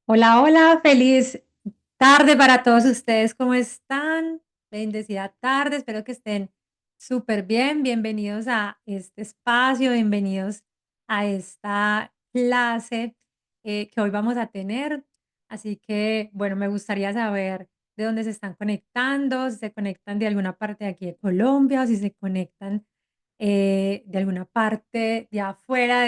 Hola, hola, feliz tarde para todos ustedes. ¿Cómo están? Bendecida tarde, espero que estén súper bien. Bienvenidos a este espacio, bienvenidos a esta clase que hoy vamos a tener. Así que, bueno, me gustaría saber de dónde se están conectando, si se conectan de alguna parte de aquí de Colombia o si se conectan de alguna parte de afuera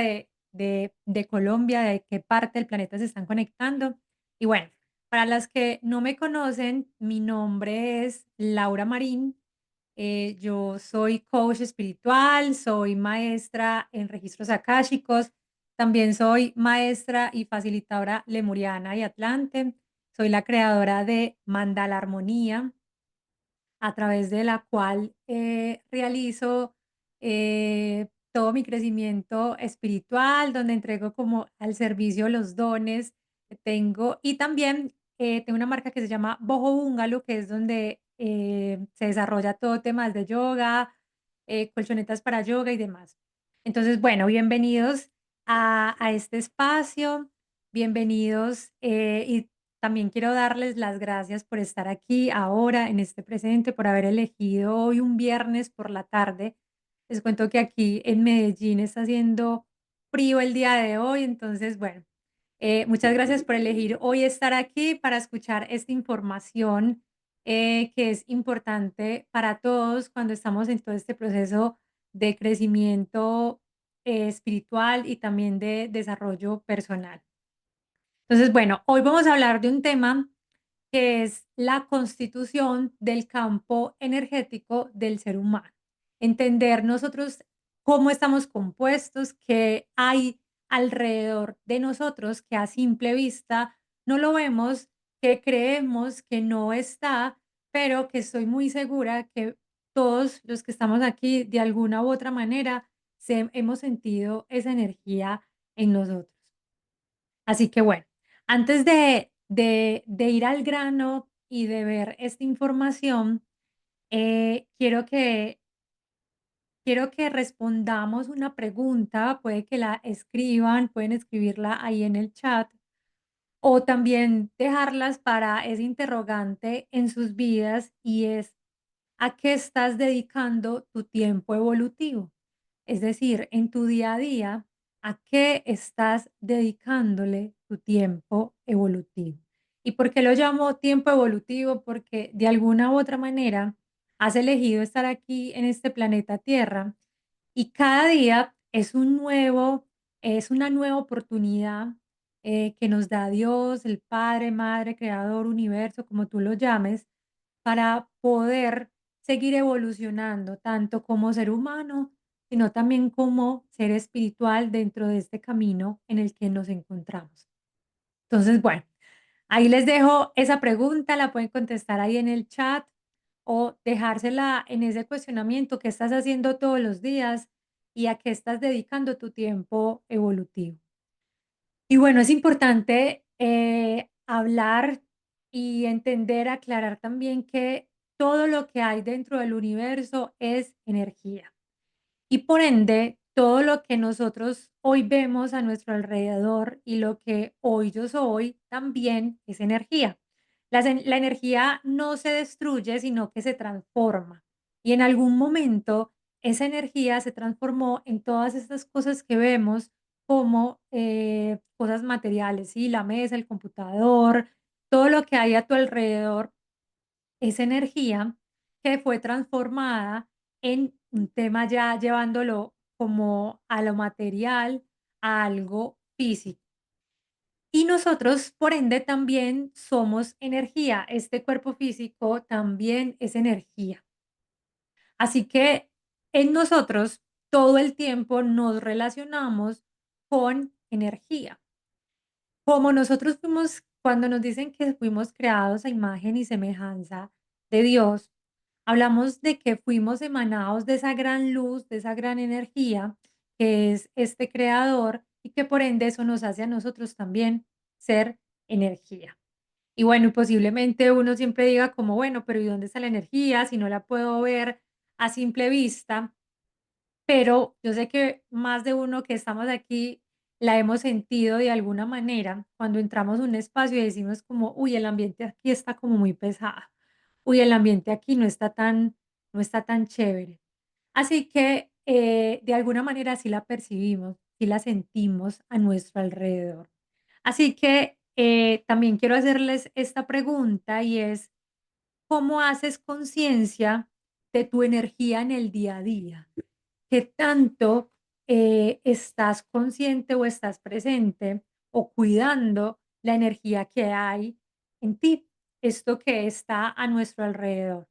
de Colombia, de qué parte del planeta se están conectando. Y bueno, para las que no me conocen, mi nombre es Laura Marín. Yo soy coach espiritual, soy maestra en registros akáshicos, también soy maestra y facilitadora lemuriana y atlante. Soy la creadora de Mandala Armonía, a través de la cual realizo todo mi crecimiento espiritual, donde entrego como al servicio los dones que tengo y también tengo una marca que se llama Boho Bungalow, que es donde se desarrolla todo temas de yoga, colchonetas para yoga y demás. Entonces, bueno, bienvenidos a este espacio, bienvenidos y también quiero darles las gracias por estar aquí ahora, en este presente, por haber elegido hoy un viernes por la tarde. Les cuento que aquí en Medellín está haciendo frío el día de hoy, entonces, bueno, muchas gracias por elegir hoy estar aquí para escuchar esta información que es importante para todos cuando estamos en todo este proceso de crecimiento espiritual y también de desarrollo personal. Entonces, bueno, hoy vamos a hablar de un tema que es la constitución del campo energético del ser humano. Entender nosotros cómo estamos compuestos, qué hay alrededor de nosotros que a simple vista no lo vemos, que creemos que no está, pero que estoy muy segura que todos los que estamos aquí de alguna u otra manera hemos sentido esa energía en nosotros. Así que bueno, antes de ir al grano y de ver esta información, quiero que respondamos una pregunta, puede que la escriban, pueden escribirla ahí en el chat o también dejarlas para ese interrogante en sus vidas y es, ¿a qué estás dedicando tu tiempo evolutivo? Es decir, en tu día a día, ¿a qué estás dedicándole tu tiempo evolutivo? ¿Y por qué lo llamo tiempo evolutivo? Porque de alguna u otra manera has elegido estar aquí en este planeta Tierra y cada día es una nueva oportunidad que nos da Dios, el Padre, Madre, Creador, Universo, como tú lo llames, para poder seguir evolucionando, tanto como ser humano, sino también como ser espiritual dentro de este camino en el que nos encontramos. Entonces, bueno, ahí les dejo esa pregunta, la pueden contestar ahí en el chat o dejársela en ese cuestionamiento que estás haciendo todos los días y a qué estás dedicando tu tiempo evolutivo. Y bueno, es importante hablar y entender, aclarar también que todo lo que hay dentro del universo es energía. Y por ende, todo lo que nosotros hoy vemos a nuestro alrededor y lo que hoy yo soy también es energía. La energía no se destruye, sino que se transforma. Y en algún momento esa energía se transformó en todas estas cosas que vemos como cosas materiales, ¿sí? La mesa, el computador, todo lo que hay a tu alrededor es energía que fue transformada en un tema ya llevándolo como a lo material, a algo físico. Y nosotros, por ende, también somos energía. Este cuerpo físico también es energía. Así que en nosotros todo el tiempo nos relacionamos con energía. Como nosotros fuimos, cuando nos dicen que fuimos creados a imagen y semejanza de Dios, hablamos de que fuimos emanados de esa gran luz, de esa gran energía que es este creador y que por ende eso nos hace a nosotros también ser energía. Y bueno, y posiblemente uno siempre diga como, bueno, pero ¿y dónde está la energía si no la puedo ver a simple vista? Pero yo sé que más de uno que estamos aquí la hemos sentido de alguna manera cuando entramos a un espacio y decimos como, uy, el ambiente aquí está como muy pesado, uy, el ambiente aquí no está tan chévere. Así que de alguna manera sí la percibimos, sí la sentimos a nuestro alrededor. Así que también quiero hacerles esta pregunta y es, ¿cómo haces conciencia de tu energía en el día a día? ¿Qué tanto estás consciente o estás presente o cuidando la energía que hay en ti, esto que está a nuestro alrededor?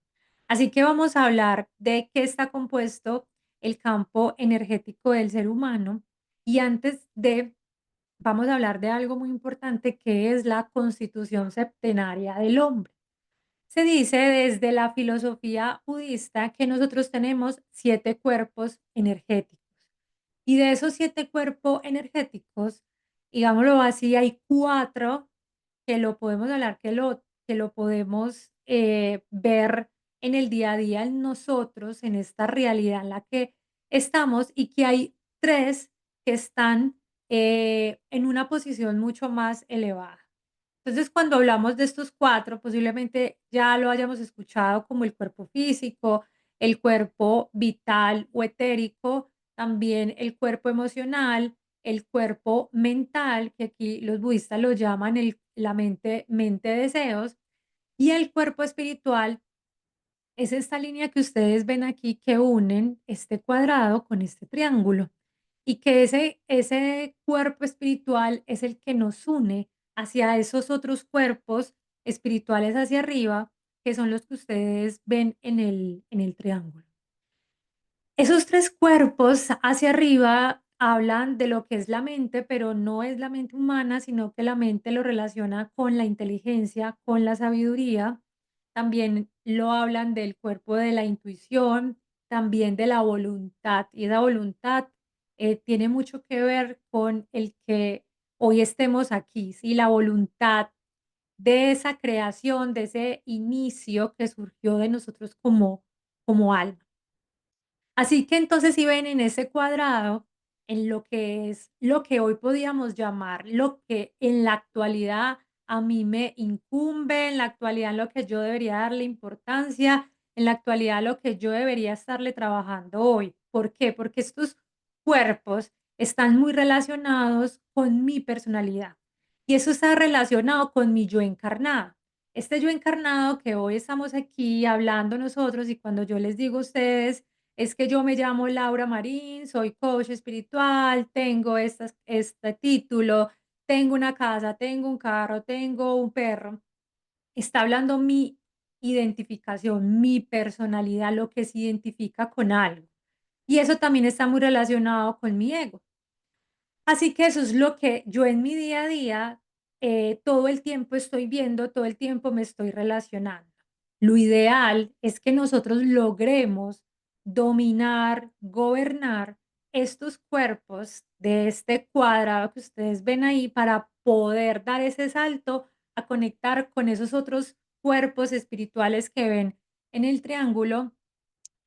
Así que vamos a hablar de qué está compuesto el campo energético del ser humano y antes de, vamos a hablar de algo muy importante que es la constitución septenaria del hombre. Se dice desde la filosofía budista que nosotros tenemos 7 cuerpos energéticos. Y de esos 7 cuerpos energéticos, digámoslo así, hay 4 que lo podemos hablar, que lo podemos ver en el día a día en nosotros, en esta realidad en la que estamos, y que hay 3 que están en una posición mucho más elevada. Entonces, cuando hablamos de estos 4, posiblemente ya lo hayamos escuchado como el cuerpo físico, el cuerpo vital o etérico, también el cuerpo emocional, el cuerpo mental, que aquí los budistas lo llaman la mente deseos, y el cuerpo espiritual es esta línea que ustedes ven aquí que unen este cuadrado con este triángulo y que ese cuerpo espiritual es el que nos une hacia esos otros cuerpos espirituales hacia arriba, que son los que ustedes ven en el triángulo. Esos 3 cuerpos hacia arriba hablan de lo que es la mente, pero no es la mente humana, sino que la mente lo relaciona con la inteligencia, con la sabiduría. También lo hablan del cuerpo de la intuición, también de la voluntad. Y esa voluntad tiene mucho que ver con el que hoy estemos aquí, ¿sí? La voluntad de esa creación, de ese inicio que surgió de nosotros como alma. Así que entonces si ven en ese cuadrado, en lo que es lo que hoy podríamos llamar, lo que en la actualidad a mí me incumbe, en la actualidad lo que yo debería darle importancia, en la actualidad lo que yo debería estarle trabajando hoy. ¿Por qué? Porque estos cuerpos están muy relacionados con mi personalidad y eso está relacionado con mi yo encarnado. Este yo encarnado que hoy estamos aquí hablando nosotros y cuando yo les digo a ustedes es que yo me llamo Laura Marín, soy coach espiritual, tengo este título, tengo una casa, tengo un carro, tengo un perro. Está hablando mi identificación, mi personalidad, lo que se identifica con algo. Y eso también está muy relacionado con mi ego. Así que eso es lo que yo en mi día a día todo el tiempo estoy viendo, todo el tiempo me estoy relacionando. Lo ideal es que nosotros logremos dominar, gobernar estos cuerpos de este cuadrado que ustedes ven ahí para poder dar ese salto a conectar con esos otros cuerpos espirituales que ven en el triángulo,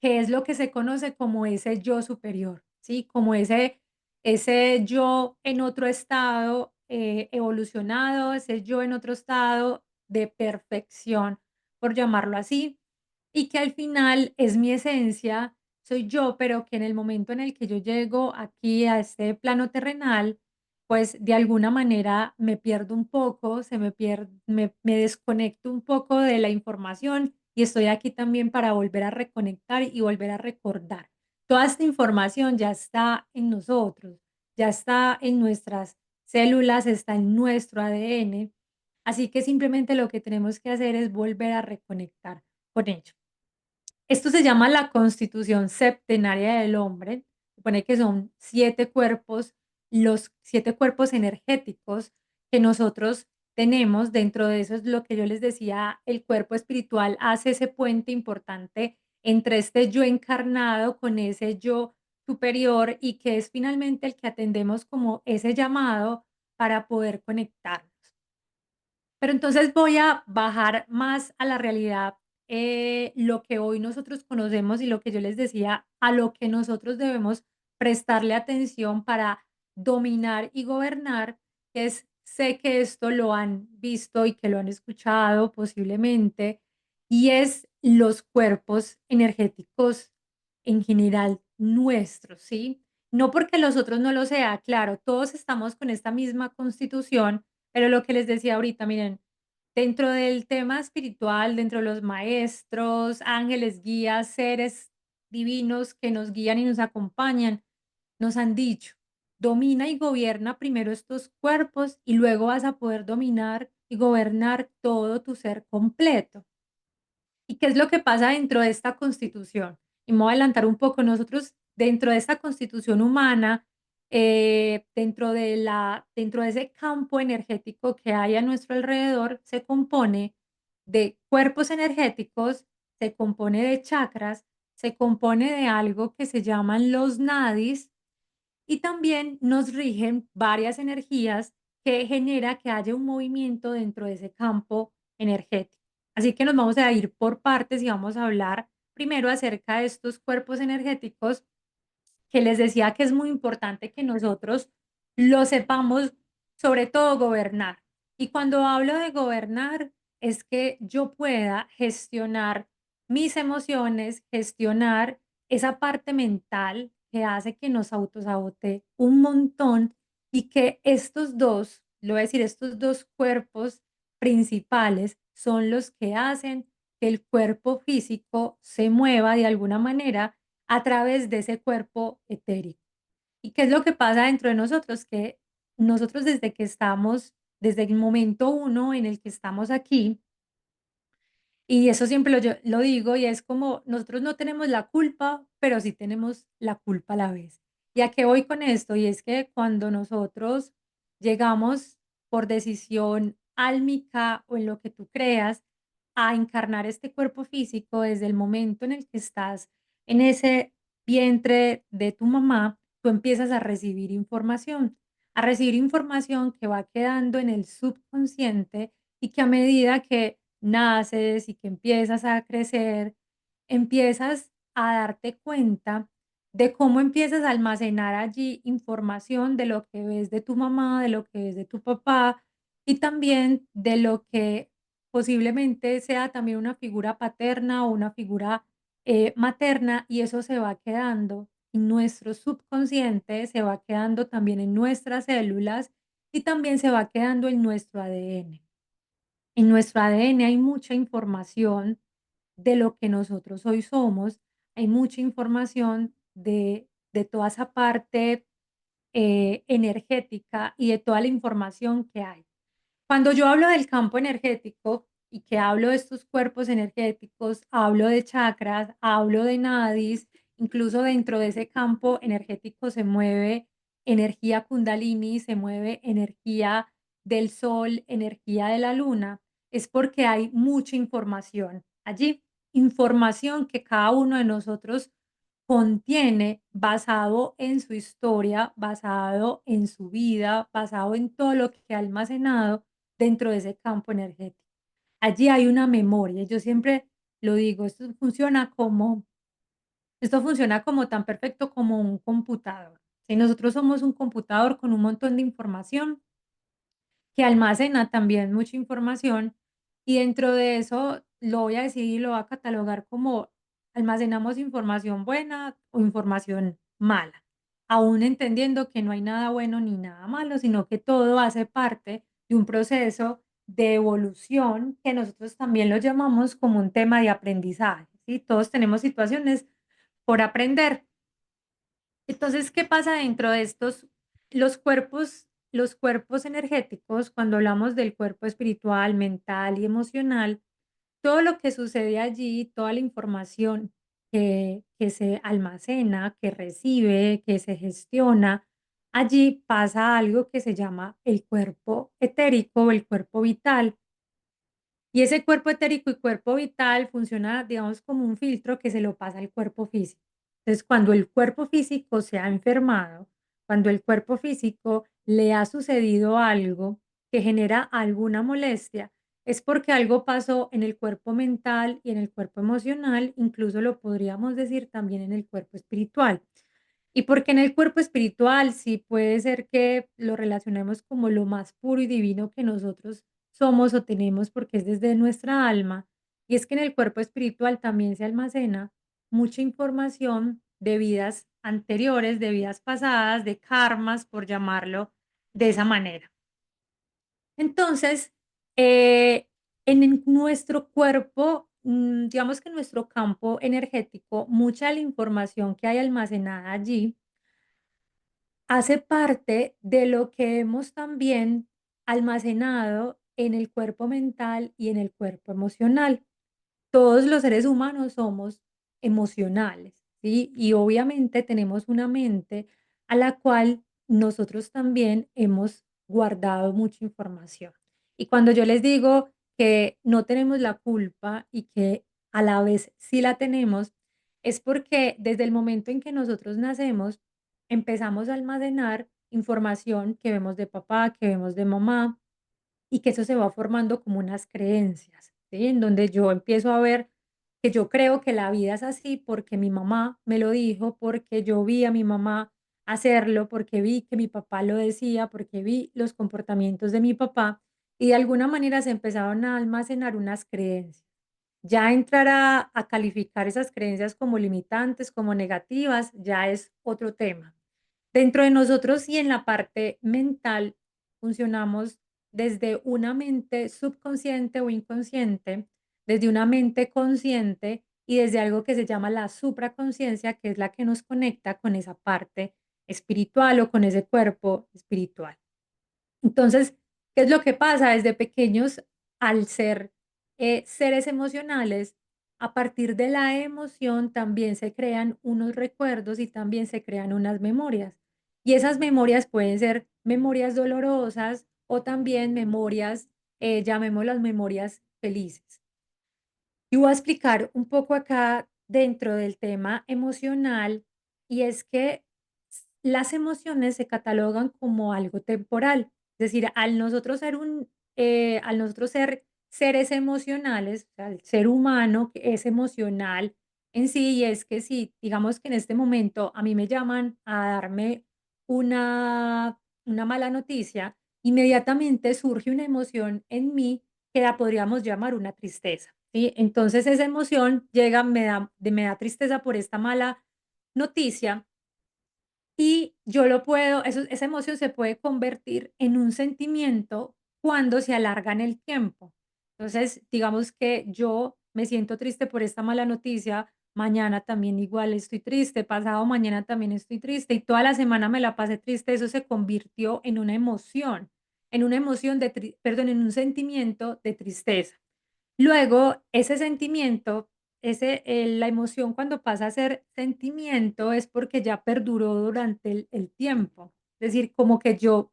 que es lo que se conoce como ese yo superior, ¿sí? Como ese yo en otro estado evolucionado, ese yo en otro estado de perfección, por llamarlo así, y que al final es mi esencia, soy yo, pero que en el momento en el que yo llego aquí a este plano terrenal, pues de alguna manera me pierdo un poco, me desconecto un poco de la información y estoy aquí también para volver a reconectar y volver a recordar. Toda esta información ya está en nosotros, ya está en nuestras células, está en nuestro ADN, así que simplemente lo que tenemos que hacer es volver a reconectar con ello. Esto se llama la constitución septenaria del hombre. Supone que son 7 cuerpos, los 7 cuerpos energéticos que nosotros tenemos. Dentro de eso es lo que yo les decía, el cuerpo espiritual hace ese puente importante entre este yo encarnado con ese yo superior y que es finalmente el que atendemos como ese llamado para poder conectar. Pero entonces voy a bajar más a la realidad, lo que hoy nosotros conocemos y lo que yo les decía, a lo que nosotros debemos prestarle atención para dominar y gobernar, que es, sé que esto lo han visto y que lo han escuchado posiblemente, y es los cuerpos energéticos en general nuestros, ¿sí? No porque los otros no lo sea, claro, todos estamos con esta misma constitución, pero lo que les decía ahorita, miren, dentro del tema espiritual, dentro de los maestros, ángeles, guías, seres divinos que nos guían y nos acompañan, nos han dicho, domina y gobierna primero estos cuerpos y luego vas a poder dominar y gobernar todo tu ser completo. ¿Y qué es lo que pasa dentro de esta constitución? Y me voy a adelantar un poco, nosotros dentro de esta constitución humana, dentro de ese campo energético que hay a nuestro alrededor, se compone de cuerpos energéticos, se compone de chakras, se compone de algo que se llaman los nadis y también nos rigen varias energías que genera que haya un movimiento dentro de ese campo energético. Así que nos vamos a ir por partes y vamos a hablar primero acerca de estos cuerpos energéticos que les decía que es muy importante que nosotros lo sepamos, sobre todo gobernar. Y cuando hablo de gobernar, es que yo pueda gestionar mis emociones, gestionar esa parte mental que hace que nos autosabote un montón y que estos dos, lo voy a decir, estos dos cuerpos principales son los que hacen que el cuerpo físico se mueva de alguna manera a través de ese cuerpo etérico. ¿Y qué es lo que pasa dentro de nosotros? Que nosotros desde que estamos, desde el momento uno en el que estamos aquí, y eso siempre lo digo, y es como nosotros no tenemos la culpa, pero sí tenemos la culpa a la vez. ¿Y a qué voy con esto? Y es que cuando nosotros llegamos por decisión álmica o en lo que tú creas a encarnar este cuerpo físico desde el momento en el que estás en ese vientre de tu mamá, tú empiezas a recibir información que va quedando en el subconsciente y que a medida que naces y que empiezas a crecer, empiezas a darte cuenta de cómo empiezas a almacenar allí información de lo que ves de tu mamá, de lo que ves de tu papá y también de lo que posiblemente sea también una figura paterna o una figura materna y eso se va quedando en nuestro subconsciente, se va quedando también en nuestras células y también se va quedando en nuestro ADN. En nuestro ADN hay mucha información de lo que nosotros hoy somos, hay mucha información de toda esa parte energética y de toda la información que hay. Cuando yo hablo del campo energético y que hablo de estos cuerpos energéticos, hablo de chakras, hablo de nadis, incluso dentro de ese campo energético se mueve energía kundalini, se mueve energía del sol, energía de la luna, es porque hay mucha información allí, información que cada uno de nosotros contiene basado en su historia, basado en su vida, basado en todo lo que ha almacenado dentro de ese campo energético. Allí hay una memoria. Yo siempre lo digo, esto funciona como tan perfecto como un computador. Si nosotros somos un computador con un montón de información, que almacena también mucha información y dentro de eso lo voy a decir y lo voy a catalogar como almacenamos información buena o información mala, aún entendiendo que no hay nada bueno ni nada malo, sino que todo hace parte de un proceso de evolución que nosotros también lo llamamos como un tema de aprendizaje, ¿sí? Todos tenemos situaciones por aprender. Entonces, ¿qué pasa dentro de estos? Los cuerpos energéticos, cuando hablamos del cuerpo espiritual, mental y emocional, todo lo que sucede allí, toda la información que se almacena, que recibe, que se gestiona, allí pasa algo que se llama el cuerpo etérico o el cuerpo vital. Y ese cuerpo etérico y cuerpo vital funciona, digamos, como un filtro que se lo pasa al cuerpo físico. Entonces, cuando el cuerpo físico se ha enfermado, cuando el cuerpo físico le ha sucedido algo que genera alguna molestia, es porque algo pasó en el cuerpo mental y en el cuerpo emocional, incluso lo podríamos decir también en el cuerpo espiritual. Y porque en el cuerpo espiritual sí puede ser que lo relacionemos como lo más puro y divino que nosotros somos o tenemos, porque es desde nuestra alma. Y es que en el cuerpo espiritual también se almacena mucha información de vidas anteriores, de vidas pasadas, de karmas, por llamarlo de esa manera. Entonces, en nuestro cuerpo, digamos que en nuestro campo energético, mucha de la información que hay almacenada allí hace parte de lo que hemos también almacenado en el cuerpo mental y en el cuerpo emocional. Todos los seres humanos somos emocionales, ¿sí? Y obviamente tenemos una mente a la cual nosotros también hemos guardado mucha información. Y cuando yo les digo que no tenemos la culpa y que a la vez sí la tenemos, es porque desde el momento en que nosotros nacemos, empezamos a almacenar información que vemos de papá, que vemos de mamá, y que eso se va formando como unas creencias, ¿sí? En donde yo empiezo a ver que yo creo que la vida es así porque mi mamá me lo dijo, porque yo vi a mi mamá hacerlo, porque vi que mi papá lo decía, porque vi los comportamientos de mi papá y de alguna manera se empezaron a almacenar unas creencias. Ya entrar a calificar esas creencias como limitantes, como negativas, ya es otro tema. Dentro de nosotros y en la parte mental funcionamos desde una mente subconsciente o inconsciente, desde una mente consciente y desde algo que se llama la supraconciencia, que es la que nos conecta con esa parte espiritual o con ese cuerpo espiritual. Entonces, ¿qué es lo que pasa? Desde pequeños, al ser seres emocionales, a partir de la emoción también se crean unos recuerdos y también se crean unas memorias. Y esas memorias pueden ser memorias dolorosas o también memorias, llamémoslas memorias felices. Y voy a explicar un poco acá dentro del tema emocional, y es que las emociones se catalogan como algo temporal. Es decir, al nosotros ser seres emocionales, o sea, el ser humano que es emocional en sí, y es que si, digamos que en este momento a mí me llaman a darme una mala noticia, inmediatamente surge una emoción en mí que la podríamos llamar una tristeza, ¿sí? Entonces esa emoción llega, me da tristeza por esta mala noticia y yo lo puedo, esa emoción se puede convertir en un sentimiento cuando se alarga en el tiempo. Entonces, digamos que yo me siento triste por esta mala noticia, mañana también igual estoy triste, pasado mañana también estoy triste y toda la semana me la pasé triste, eso se convirtió en una emoción perdón, en un sentimiento de tristeza. Luego, ese sentimiento, la emoción cuando pasa a ser sentimiento es porque ya perduró durante el tiempo. Es decir, como que yo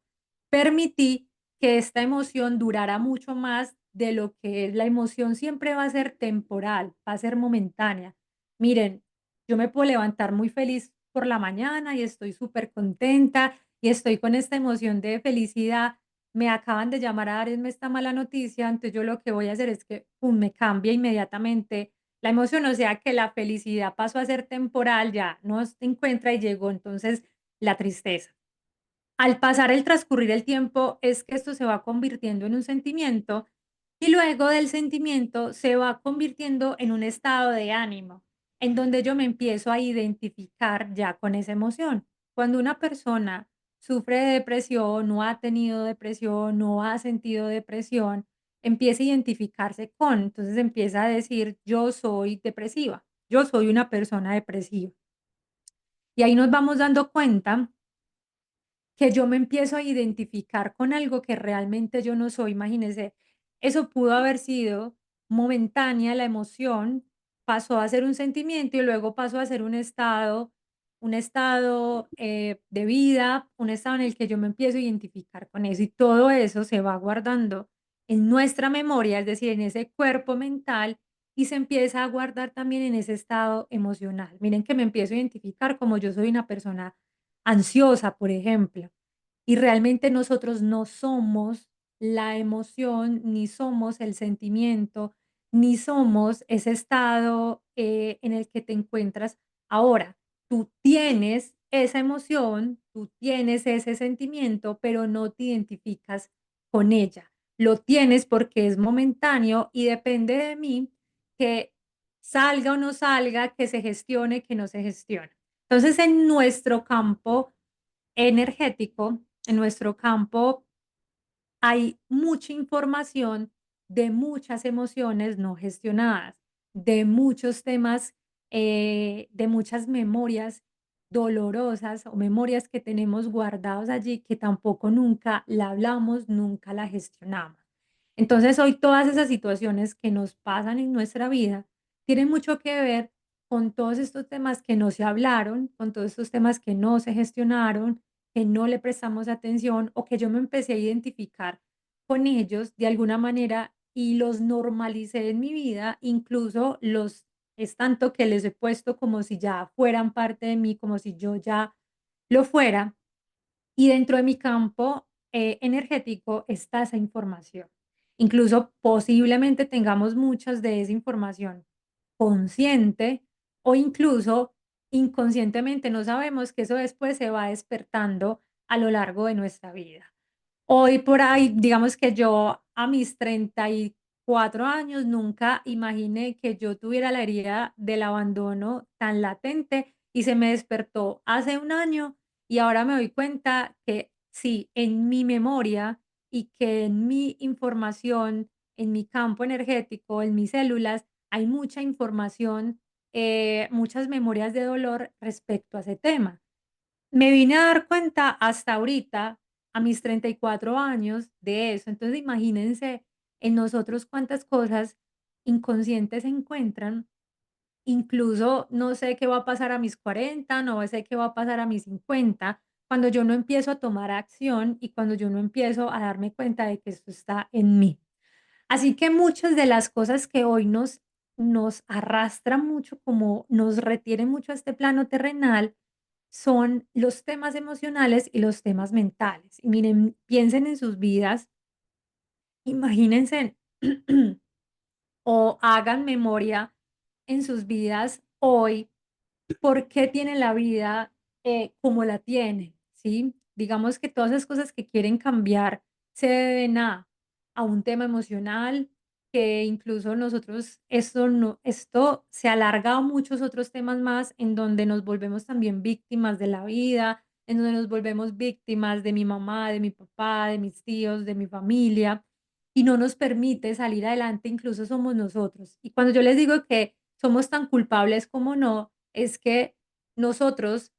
permití que esta emoción durara mucho más de lo que es. La emoción siempre va a ser temporal, va a ser momentánea. Miren, yo me puedo levantar muy feliz por la mañana y estoy súper contenta y estoy con esta emoción de felicidad, me acaban de llamar a darme esta mala noticia, entonces yo lo que voy a hacer es que, pum, me cambia inmediatamente la emoción, o sea que la felicidad pasó a ser temporal, ya no se encuentra y llegó entonces la tristeza. Al pasar el transcurrir el tiempo es que esto se va convirtiendo en un sentimiento y luego del sentimiento se va convirtiendo en un estado de ánimo, en donde yo me empiezo a identificar ya con esa emoción. Cuando una persona sufre de depresión, no ha tenido depresión, no ha sentido depresión, empieza a identificarse con, entonces empieza a decir, yo soy depresiva, yo soy una persona depresiva. Y ahí nos vamos dando cuenta que yo me empiezo a identificar con algo que realmente yo no soy. Imagínese, eso pudo haber sido momentánea, la emoción pasó a ser un sentimiento y luego pasó a ser un estado de vida, un estado en el que yo me empiezo a identificar con eso y todo eso se va guardando en nuestra memoria, es decir, en ese cuerpo mental y se empieza a guardar también en ese estado emocional. Miren que me empiezo a identificar como yo soy una persona ansiosa, por ejemplo. Y realmente nosotros no somos la emoción, ni somos el sentimiento, ni somos ese estado en el que te encuentras ahora. Tú tienes esa emoción, tú tienes ese sentimiento, pero no te identificas con ella. Lo tienes porque es momentáneo y depende de mí que salga o no salga, que se gestione, que no se gestione. Entonces, en nuestro campo energético, en nuestro campo hay mucha información de muchas emociones no gestionadas, de muchos temas, de muchas memorias dolorosas o memorias que tenemos guardados allí que tampoco nunca la hablamos, nunca la gestionamos. Entonces, hoy todas esas situaciones que nos pasan en nuestra vida tienen mucho que ver con todos estos temas que no se hablaron, con todos estos temas que no se gestionaron, que no le prestamos atención o que yo me empecé a identificar con ellos de alguna manera y los normalicé en mi vida, incluso los es tanto que les he puesto como si ya fueran parte de mí, como si yo ya lo fuera. Y dentro de mi campo energético está esa información. Incluso posiblemente tengamos muchas de esa información consciente o incluso inconscientemente, no sabemos que eso después se va despertando a lo largo de nuestra vida. Hoy por ahí, digamos que yo a mis 34 años nunca imaginé que yo tuviera la herida del abandono tan latente y se me despertó hace un año y ahora me doy cuenta que sí, en mi memoria y que en mi información, en mi campo energético, en mis células, hay mucha información, muchas memorias de dolor respecto a ese tema. Me vine a dar cuenta hasta ahorita, a mis 34 años, de eso. Entonces, imagínense en nosotros cuántas cosas inconscientes se encuentran. Incluso no sé qué va a pasar a mis 40, no sé qué va a pasar a mis 50, cuando yo no empiezo a tomar acción y cuando yo no empiezo a darme cuenta de que esto está en mí. Así que muchas de las cosas que hoy nos arrastran mucho, como nos retienen mucho a este plano terrenal, son los temas emocionales y los temas mentales. Y miren, piensen en sus vidas, imagínense o hagan memoria en sus vidas hoy por qué tienen la vida como la tienen, ¿sí? Digamos que todas esas cosas que quieren cambiar se deben a un tema emocional, que incluso nosotros, esto, no, esto se alarga a muchos otros temas más en donde nos volvemos también víctimas de la vida, en donde nos volvemos víctimas de mi mamá, de mi papá, de mis tíos, de mi familia, y no nos permite salir adelante, incluso somos nosotros. Y cuando yo les digo que somos tan culpables como no, es que nosotros,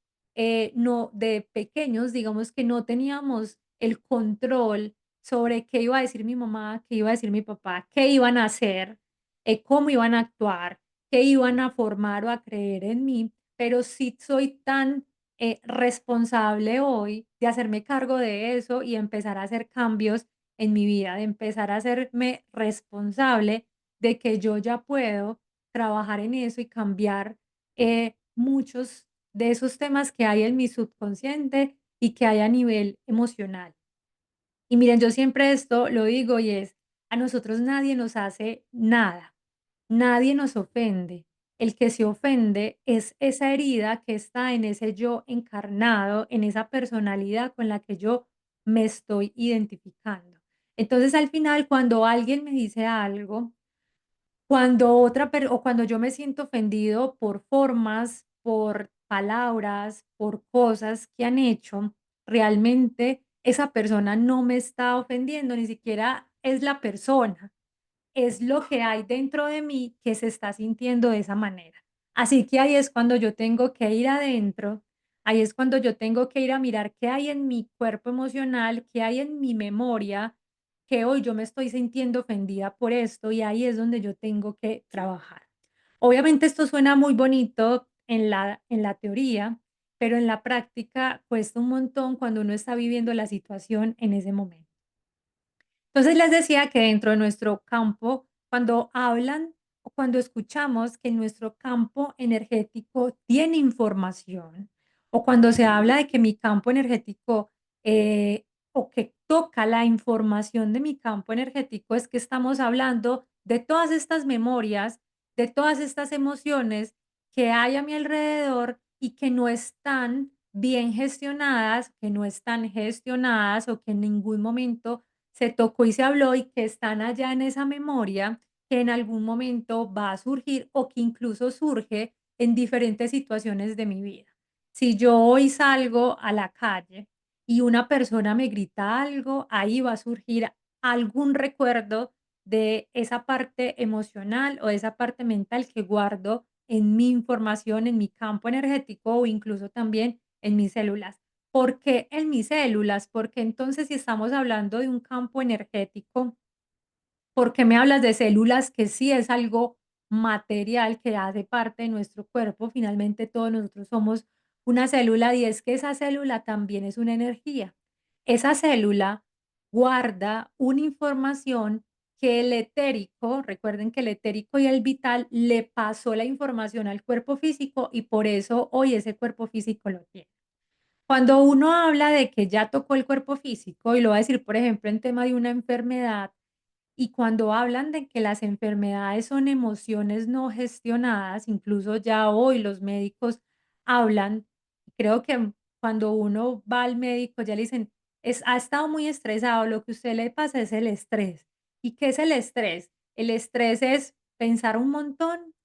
no de pequeños, digamos que no teníamos el control sobre qué iba a decir mi mamá, qué iba a decir mi papá, qué iban a hacer, cómo iban a actuar, qué iban a formar o a creer en mí, pero sí soy tan responsable hoy de hacerme cargo de eso y empezar a hacer cambios en mi vida, de empezar a hacerme responsable de que yo ya puedo trabajar en eso y cambiar muchos de esos temas que hay en mi subconsciente y que hay a nivel emocional. Y miren, yo siempre esto lo digo y es, a nosotros nadie nos hace nada, nadie nos ofende. El que se ofende es esa herida que está en ese yo encarnado, en esa personalidad con la que yo me estoy identificando. Entonces, al final, cuando alguien me dice algo, cuando yo me siento ofendido por formas, por palabras, por cosas que han hecho, realmente esa persona no me está ofendiendo, ni siquiera es la persona, es lo que hay dentro de mí que se está sintiendo de esa manera. Así que ahí es cuando yo tengo que ir adentro, ahí es cuando yo tengo que ir a mirar qué hay en mi cuerpo emocional, qué hay en mi memoria, que hoy yo me estoy sintiendo ofendida por esto y ahí es donde yo tengo que trabajar. Obviamente esto suena muy bonito en la teoría, pero en la práctica cuesta un montón cuando uno está viviendo la situación en ese momento. Entonces les decía que dentro de nuestro campo, cuando hablan o cuando escuchamos que nuestro campo energético tiene información, o cuando se habla de que mi campo energético o que toca la información de mi campo energético, es que estamos hablando de todas estas memorias, de todas estas emociones que hay a mi alrededor y que no están bien gestionadas, que no están gestionadas o que en ningún momento se tocó y se habló y que están allá en esa memoria que en algún momento va a surgir o que incluso surge en diferentes situaciones de mi vida. Si yo hoy salgo a la calle y una persona me grita algo, ahí va a surgir algún recuerdo de esa parte emocional o esa parte mental que guardo en mi información, en mi campo energético o incluso también en mis células. ¿Por qué en mis células? Porque entonces si estamos hablando de un campo energético, ¿por qué me hablas de células que sí es algo material que hace parte de nuestro cuerpo? Finalmente todos nosotros somos una célula y es que esa célula también es una energía. Esa célula guarda una información que el etérico, recuerden que el etérico y el vital le pasó la información al cuerpo físico y por eso hoy ese cuerpo físico lo tiene. Cuando uno habla de que ya tocó el cuerpo físico, y lo voy a decir, por ejemplo, en tema de una enfermedad, y cuando hablan de que las enfermedades son emociones no gestionadas, incluso ya hoy los médicos hablan, creo que cuando uno va al médico ya le dicen, ha estado muy estresado, lo que a usted le pasa es el estrés. ¿Y qué es el estrés? El estrés es pensar un montón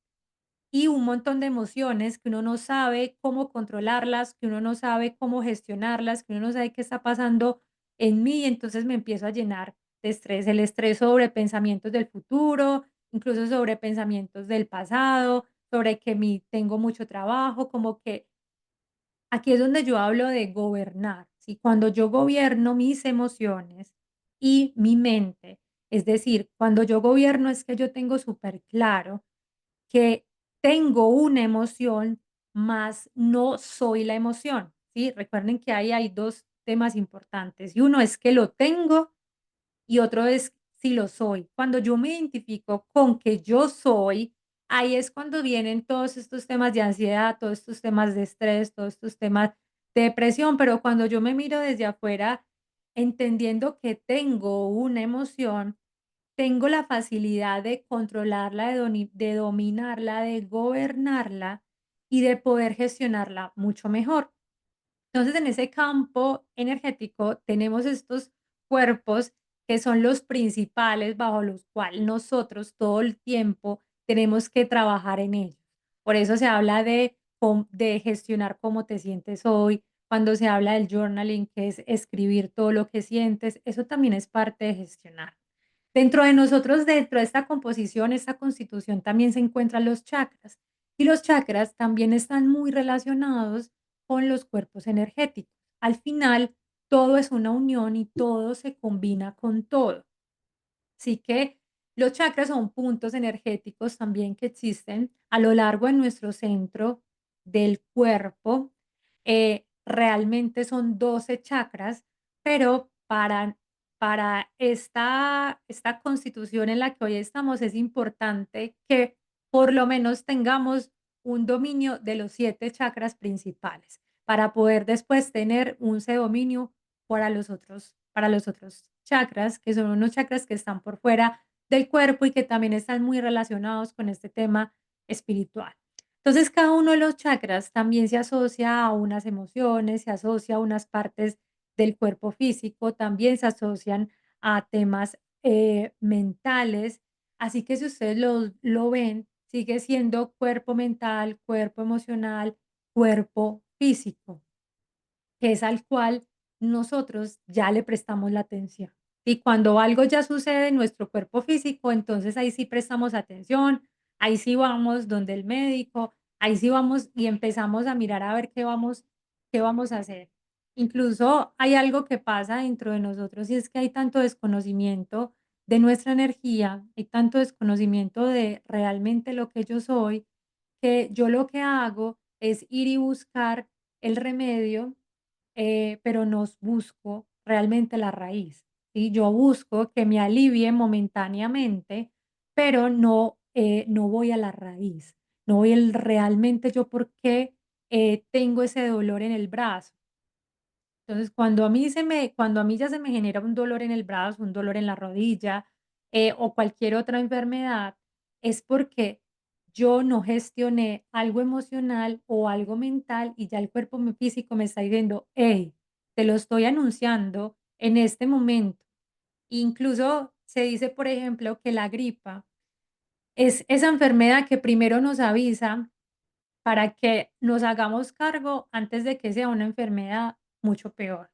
y un montón de emociones que uno no sabe cómo controlarlas, que uno no sabe cómo gestionarlas, que uno no sabe qué está pasando en mí, y entonces me empiezo a llenar de estrés, el estrés sobre pensamientos del futuro, incluso sobre pensamientos del pasado, sobre que tengo mucho trabajo, como que aquí es donde yo hablo de gobernar, ¿sí? Cuando yo gobierno mis emociones y mi mente, es decir, cuando yo gobierno es que yo tengo súper claro que tengo una emoción, más no soy la emoción, ¿sí? Recuerden que ahí hay 2 temas importantes, y uno es que lo tengo y otro es si lo soy. Cuando yo me identifico con que yo soy, ahí es cuando vienen todos estos temas de ansiedad, todos estos temas de estrés, todos estos temas de depresión, pero cuando yo me miro desde afuera, entendiendo que tengo una emoción, tengo la facilidad de controlarla, de dominarla, de gobernarla y de poder gestionarla mucho mejor. Entonces, en ese campo energético tenemos estos cuerpos que son los principales bajo los cuales nosotros todo el tiempo tenemos que trabajar en ellos. Por eso se habla de gestionar cómo te sientes hoy, cuando se habla del journaling, que es escribir todo lo que sientes, eso también es parte de gestionar. Dentro de nosotros, dentro de esta composición, esta constitución, también se encuentran los chakras. Y los chakras también están muy relacionados con los cuerpos energéticos. Al final, todo es una unión y todo se combina con todo. Así que los chakras son puntos energéticos también que existen a lo largo de nuestro centro del cuerpo. Realmente son 12 chakras, pero para esta constitución en la que hoy estamos es importante que por lo menos tengamos un dominio de los 7 chakras principales para poder después tener un dominio para los otros chakras, que son unos chakras que están por fuera del cuerpo y que también están muy relacionados con este tema espiritual. Entonces, cada uno de los chakras también se asocia a unas emociones, se asocia a unas partes del cuerpo físico, también se asocian a temas mentales. Así que si ustedes lo ven, sigue siendo cuerpo mental, cuerpo emocional, cuerpo físico, que es al cual nosotros ya le prestamos la atención. Y cuando algo ya sucede en nuestro cuerpo físico, entonces ahí sí prestamos atención, ahí sí vamos donde el médico, ahí sí vamos y empezamos a mirar a ver qué vamos a hacer. Incluso hay algo que pasa dentro de nosotros y es que hay tanto desconocimiento de nuestra energía, hay tanto desconocimiento de realmente lo que yo soy, que yo lo que hago es ir y buscar el remedio, pero no busco realmente la raíz, ¿sí? Yo busco que me alivie momentáneamente, pero no voy a la raíz, no voy realmente yo por qué tengo ese dolor en el brazo. Entonces, cuando a mí ya se me genera un dolor en el brazo, un dolor en la rodilla, o cualquier otra enfermedad, es porque yo no gestioné algo emocional o algo mental y ya el cuerpo físico me está diciendo, hey, te lo estoy anunciando en este momento. Incluso se dice, por ejemplo, que la gripa es esa enfermedad que primero nos avisa para que nos hagamos cargo antes de que sea una enfermedad mucho peor.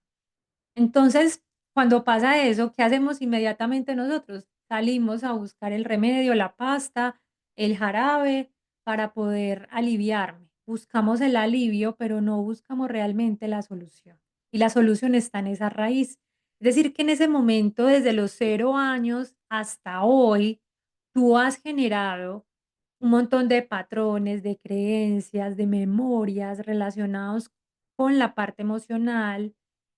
Entonces, cuando pasa eso, ¿qué hacemos inmediatamente nosotros? Salimos a buscar el remedio, la pasta, el jarabe para poder aliviarme. Buscamos el alivio, pero no buscamos realmente la solución. Y la solución está en esa raíz. Es decir, que en ese momento, desde los 0 años hasta hoy, tú has generado un montón de patrones, de creencias, de memorias relacionados con la parte emocional,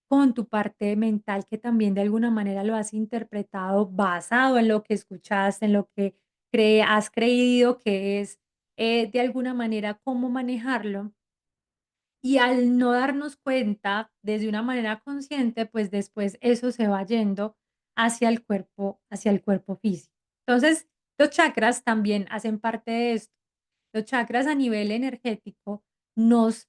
con tu parte mental, que también de alguna manera lo has interpretado basado en lo que escuchaste, en lo que has creído que es de alguna manera cómo manejarlo. Y al no darnos cuenta desde una manera consciente, pues después eso se va yendo hacia el cuerpo físico. Entonces, los chakras también hacen parte de esto. Los chakras a nivel energético nos,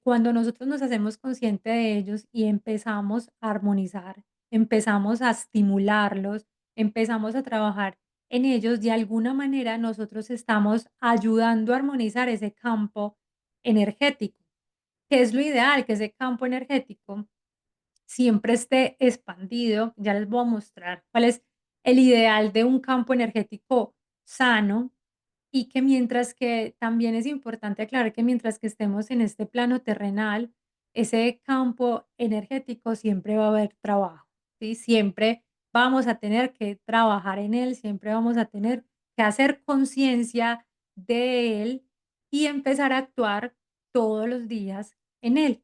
cuando nosotros nos hacemos consciente de ellos y empezamos a armonizar, empezamos a estimularlos, empezamos a trabajar en ellos, de alguna manera nosotros estamos ayudando a armonizar ese campo energético, que es lo ideal, que ese campo energético siempre esté expandido. Ya les voy a mostrar cuál es el ideal de un campo energético sano y que mientras que también es importante aclarar que mientras que estemos en este plano terrenal, ese campo energético siempre va a haber trabajo, ¿sí? Siempre vamos a tener que trabajar en él, siempre vamos a tener que hacer conciencia de él y empezar a actuar todos los días en él.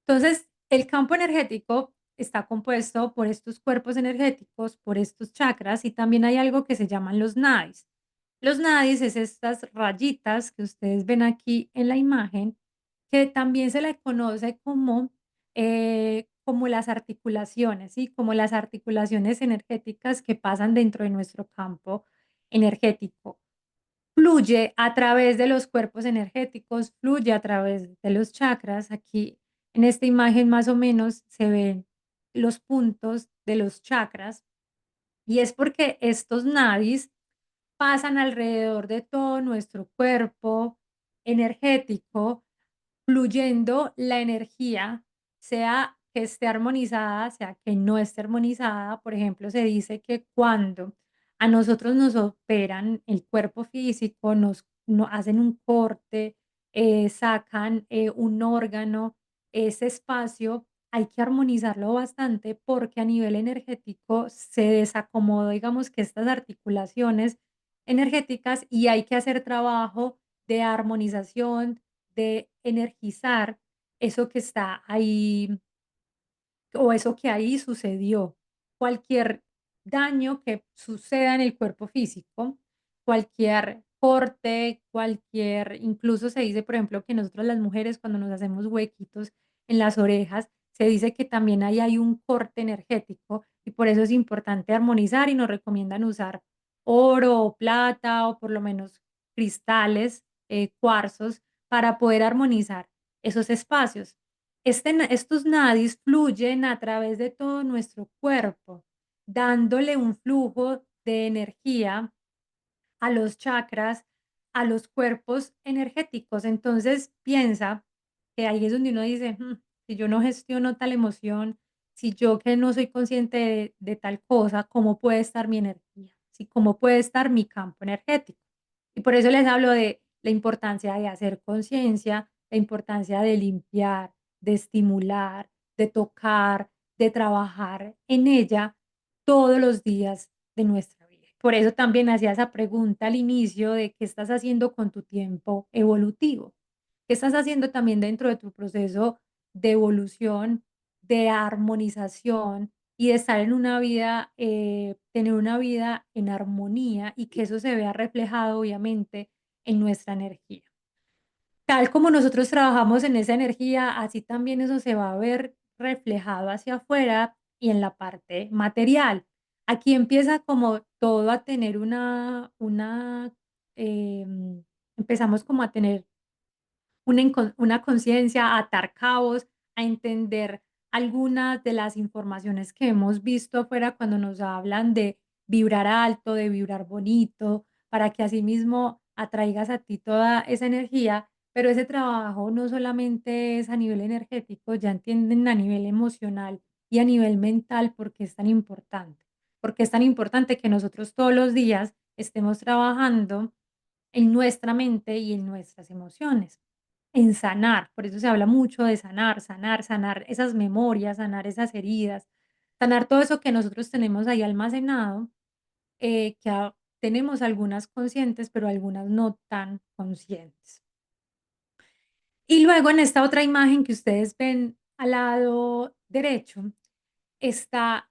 Entonces, el campo energético está compuesto por estos cuerpos energéticos, por estos chakras y también hay algo que se llaman los nadis. Los nadis es estas rayitas que ustedes ven aquí en la imagen, que también se le conoce como las articulaciones, ¿sí? Como las articulaciones energéticas que pasan dentro de nuestro campo energético. Fluye a través de los cuerpos energéticos, fluye a través de los chakras. Aquí en esta imagen más o menos se ven los puntos de los chakras y es porque estos nadis pasan alrededor de todo nuestro cuerpo energético, fluyendo la energía, sea que esté armonizada, sea que no esté armonizada. Por ejemplo, se dice que cuando a nosotros nos operan el cuerpo físico, hacen un corte, sacan un órgano, ese espacio hay que armonizarlo bastante porque a nivel energético se desacomodó, digamos que estas articulaciones energéticas y hay que hacer trabajo de armonización, de energizar eso que está ahí o eso que ahí sucedió. Cualquier daño que suceda en el cuerpo físico, cualquier corte, incluso se dice, por ejemplo, que nosotros las mujeres cuando nos hacemos huequitos en las orejas, se dice que también ahí hay un corte energético y por eso es importante armonizar y nos recomiendan usar oro o plata o por lo menos cristales, cuarzos para poder armonizar esos espacios. Estos nadis fluyen a través de todo nuestro cuerpo, dándole un flujo de energía a los chakras, a los cuerpos energéticos. Entonces piensa que ahí es donde uno dice, si yo no gestiono tal emoción, si yo que no soy consciente de tal cosa, ¿cómo puede estar mi energía? ¿Sí? ¿Cómo puede estar mi campo energético? Y por eso les hablo de la importancia de hacer conciencia, la importancia de limpiar, de estimular, de tocar, de trabajar en ella todos los días de nuestra vida. Por eso también hacía esa pregunta al inicio de qué estás haciendo con tu tiempo evolutivo, qué estás haciendo también dentro de tu proceso de evolución, de armonización y de estar en una vida, tener una vida en armonía y que eso se vea reflejado obviamente en nuestra energía. Tal como nosotros trabajamos en esa energía, así también eso se va a ver reflejado hacia afuera y en la parte material. Aquí empieza como todo a tener una empezamos como a tener una conciencia, a atar cabos, a entender algunas de las informaciones que hemos visto afuera cuando nos hablan de vibrar alto, de vibrar bonito, para que asimismo atraigas a ti toda esa energía, pero ese trabajo no solamente es a nivel energético, ya entienden a nivel emocional y a nivel mental por qué es tan importante. Porque es tan importante que nosotros todos los días estemos trabajando en nuestra mente y en nuestras emociones, en sanar. Por eso se habla mucho de sanar, sanar, sanar esas memorias, sanar esas heridas, sanar todo eso que nosotros tenemos ahí almacenado, tenemos algunas conscientes, pero algunas no tan conscientes. Y luego en esta otra imagen que ustedes ven al lado derecho, está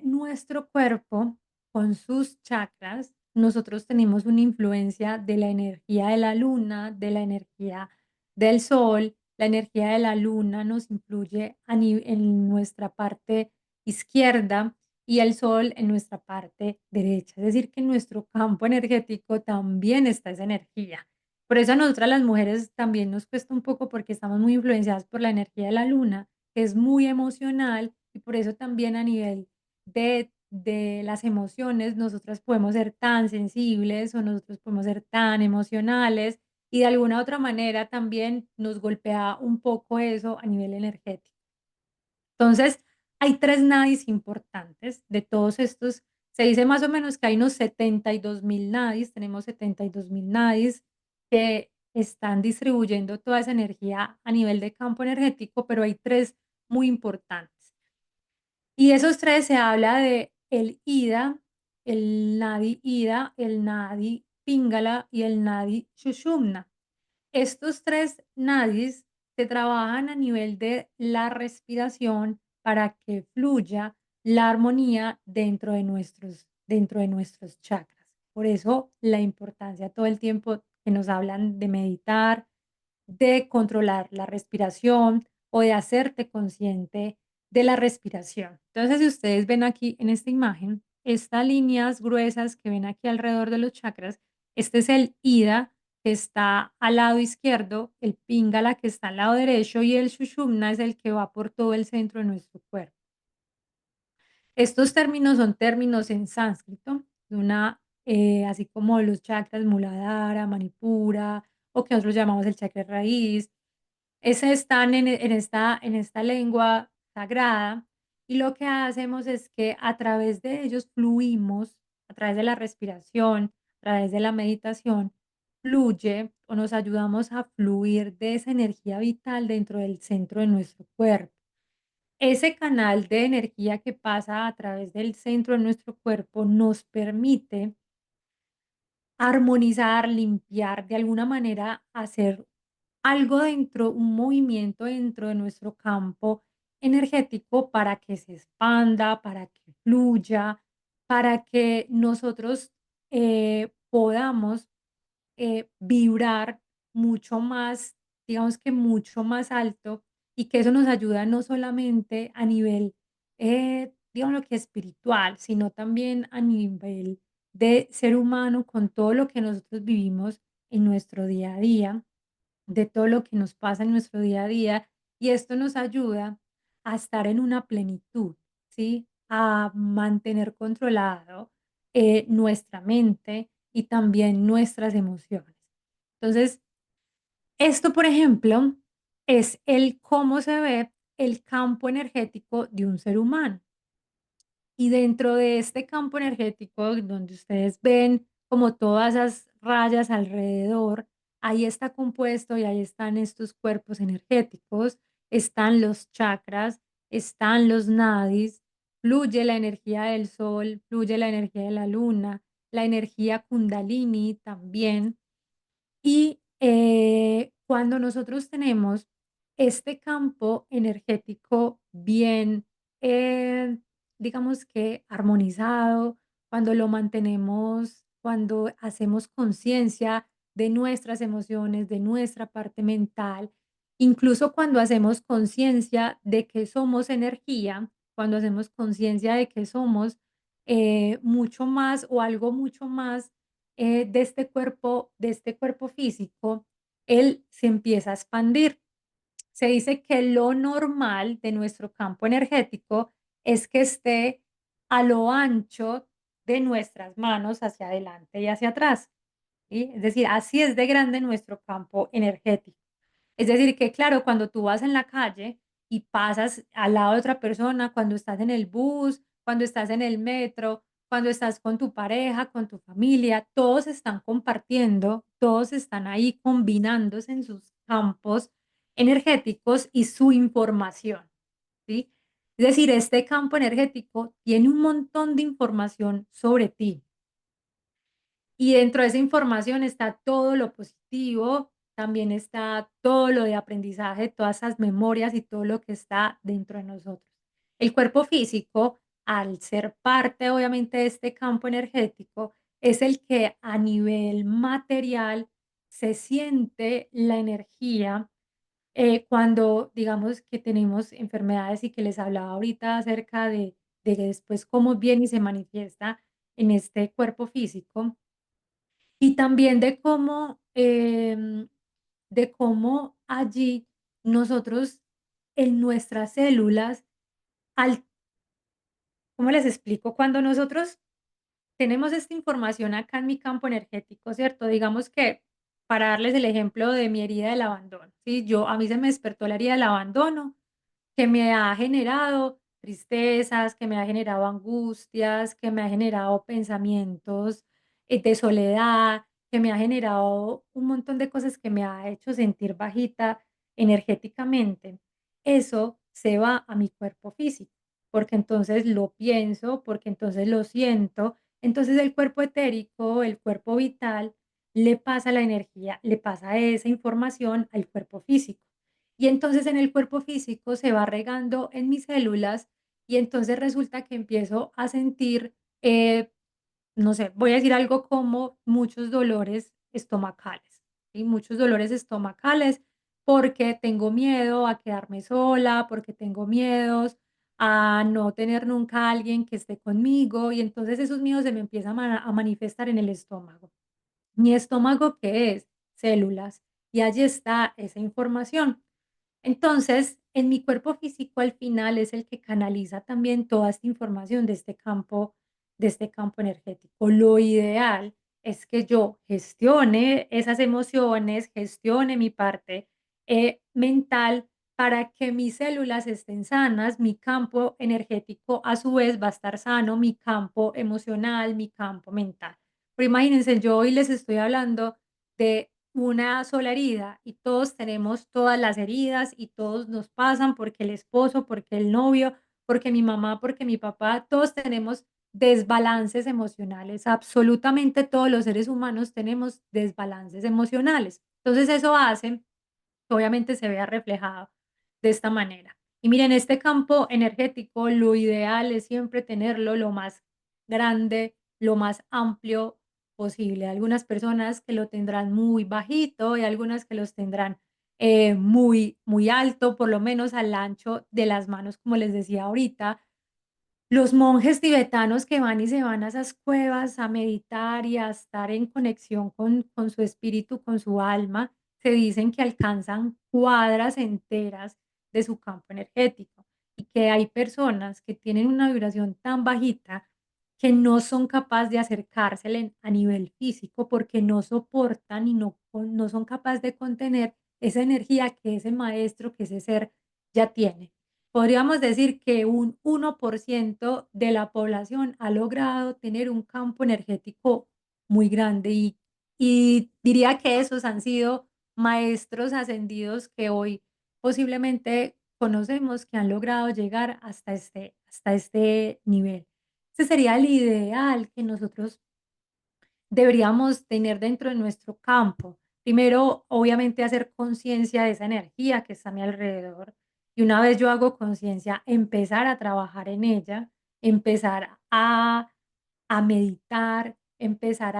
nuestro cuerpo con sus chakras. Nosotros tenemos una influencia de la energía de la luna, de la energía del sol. La energía de la luna nos influye en nuestra parte izquierda y el sol en nuestra parte derecha. Es decir, que en nuestro campo energético también está esa energía. Por eso a nosotras las mujeres también nos cuesta un poco porque estamos muy influenciadas por la energía de la luna, que es muy emocional y por eso también a nivel de las emociones nosotras podemos ser tan sensibles o nosotros podemos ser tan emocionales y de alguna otra manera también nos golpea un poco eso a nivel energético. Entonces, hay 3 nadis importantes de todos estos. Se dice más o menos que hay unos 72.000 nadis, tenemos 72.000 nadis que están distribuyendo toda esa energía a nivel de campo energético, pero hay 3 muy importantes. Y esos 3 se habla de el Ida, el Nadi Ida, el Nadi Pingala y el Nadi Sushumna. Estos 3 nadis se trabajan a nivel de la respiración para que fluya la armonía dentro de nuestros chakras. Por eso la importancia todo el tiempo que nos hablan de meditar, de controlar la respiración o de hacerte consciente de la respiración. Entonces, si ustedes ven aquí en esta imagen, estas líneas gruesas que ven aquí alrededor de los chakras, este es el Ida que está al lado izquierdo, el Pingala que está al lado derecho y el Sushumna es el que va por todo el centro de nuestro cuerpo. Estos términos son términos en sánscrito, así como los chakras Muladhara, Manipura, o que nosotros llamamos el chakra raíz, ese están en esta lengua sagrada, y lo que hacemos es que a través de ellos fluimos, a través de la respiración, a través de la meditación, fluye o nos ayudamos a fluir de esa energía vital dentro del centro de nuestro cuerpo. Ese canal de energía que pasa a través del centro de nuestro cuerpo nos permite armonizar, limpiar, de alguna manera hacer algo dentro, un movimiento dentro de nuestro campo energético para que se expanda, para que fluya, para que nosotros podamos vibrar mucho más, digamos que mucho más alto y que eso nos ayuda no solamente a nivel, digamos lo que espiritual, sino también a nivel de ser humano con todo lo que nosotros vivimos en nuestro día a día, de todo lo que nos pasa en nuestro día a día y esto nos ayuda a estar en una plenitud, ¿sí? A mantener controlado nuestra mente y también nuestras emociones. Entonces, esto, por ejemplo, es el cómo se ve el campo energético de un ser humano. Y dentro de este campo energético, donde ustedes ven como todas esas rayas alrededor, ahí está compuesto y ahí están estos cuerpos energéticos, están los chakras, están los nadis, fluye la energía del sol, fluye la energía de la luna, la energía kundalini también, y cuando nosotros tenemos este campo energético bien, digamos que armonizado, cuando lo mantenemos, cuando hacemos conciencia de nuestras emociones, de nuestra parte mental, incluso cuando hacemos conciencia de que somos energía, cuando hacemos conciencia de que somos mucho más o algo mucho más de este cuerpo físico, él se empieza a expandir. Se dice que lo normal de nuestro campo energético es que esté a lo ancho de nuestras manos hacia adelante y hacia atrás, ¿sí? Es decir, así es de grande nuestro campo energético. Es decir, que claro, cuando tú vas en la calle y pasas al lado de otra persona, cuando estás en el bus, cuando estás en el metro, cuando estás con tu pareja, con tu familia, todos están compartiendo, todos están ahí combinándose en sus campos energéticos y su información, ¿sí? Es decir, este campo energético tiene un montón de información sobre ti. Y dentro de esa información está todo lo positivo, también está todo lo de aprendizaje, todas esas memorias y todo lo que está dentro de nosotros. El cuerpo físico, al ser parte obviamente de este campo energético, es el que a nivel material se siente la energía cuando digamos que tenemos enfermedades y que les hablaba ahorita acerca de que después cómo viene y se manifiesta en este cuerpo físico y también de cómo allí nosotros en nuestras células, al ¿cómo les explico? Cuando nosotros tenemos esta información acá en mi campo energético, ¿cierto? Digamos que para darles el ejemplo de mi herida del abandono, ¿sí? A mí se me despertó la herida del abandono que me ha generado tristezas, que me ha generado angustias, que me ha generado pensamientos, de soledad, que me ha generado un montón de cosas que me ha hecho sentir bajita energéticamente. Eso se va a mi cuerpo físico, porque entonces lo pienso, porque entonces lo siento. Entonces el cuerpo etérico, el cuerpo vital, le pasa la energía, le pasa esa información al cuerpo físico. Y entonces en el cuerpo físico se va regando en mis células y entonces resulta que empiezo a sentir, no sé, voy a decir algo como muchos dolores estomacales, ¿sí? Muchos dolores estomacales porque tengo miedo a quedarme sola, porque tengo miedos a no tener nunca a alguien que esté conmigo y entonces esos miedos se me empiezan a manifestar en el estómago. ¿Mi estómago qué es? Células. Y allí está esa información. Entonces, en mi cuerpo físico al final es el que canaliza también toda esta información de este campo energético. Lo ideal es que yo gestione esas emociones, gestione mi parte mental para que mis células estén sanas, mi campo energético a su vez va a estar sano, mi campo emocional, mi campo mental. Pero imagínense, yo hoy les estoy hablando de una sola herida y todos tenemos todas las heridas y todos nos pasan porque el esposo, porque el novio, porque mi mamá, porque mi papá, todos tenemos desbalances emocionales. Absolutamente todos los seres humanos tenemos desbalances emocionales. Entonces eso hace que obviamente se vea reflejado de esta manera. Y miren, este campo energético, lo ideal es siempre tenerlo lo más grande, lo más amplio posible. Algunas personas que lo tendrán muy bajito y algunas que los tendrán muy, muy alto, por lo menos al ancho de las manos, como les decía ahorita. Los monjes tibetanos que van y se van a esas cuevas a meditar y a estar en conexión con su espíritu, con su alma, se dicen que alcanzan cuadras enteras de su campo energético y que hay personas que tienen una vibración tan bajita que no son capaces de acercársele a nivel físico porque no soportan y no son capaces de contener esa energía que ese maestro, que ese ser ya tiene. Podríamos decir que un 1% de la población ha logrado tener un campo energético muy grande y diría que esos han sido maestros ascendidos que hoy posiblemente conocemos que han logrado llegar hasta este nivel. Ese sería el ideal que nosotros deberíamos tener dentro de nuestro campo. Primero, obviamente, hacer conciencia de esa energía que está a mi alrededor. Y una vez yo hago conciencia, empezar a trabajar en ella, empezar a meditar, empezar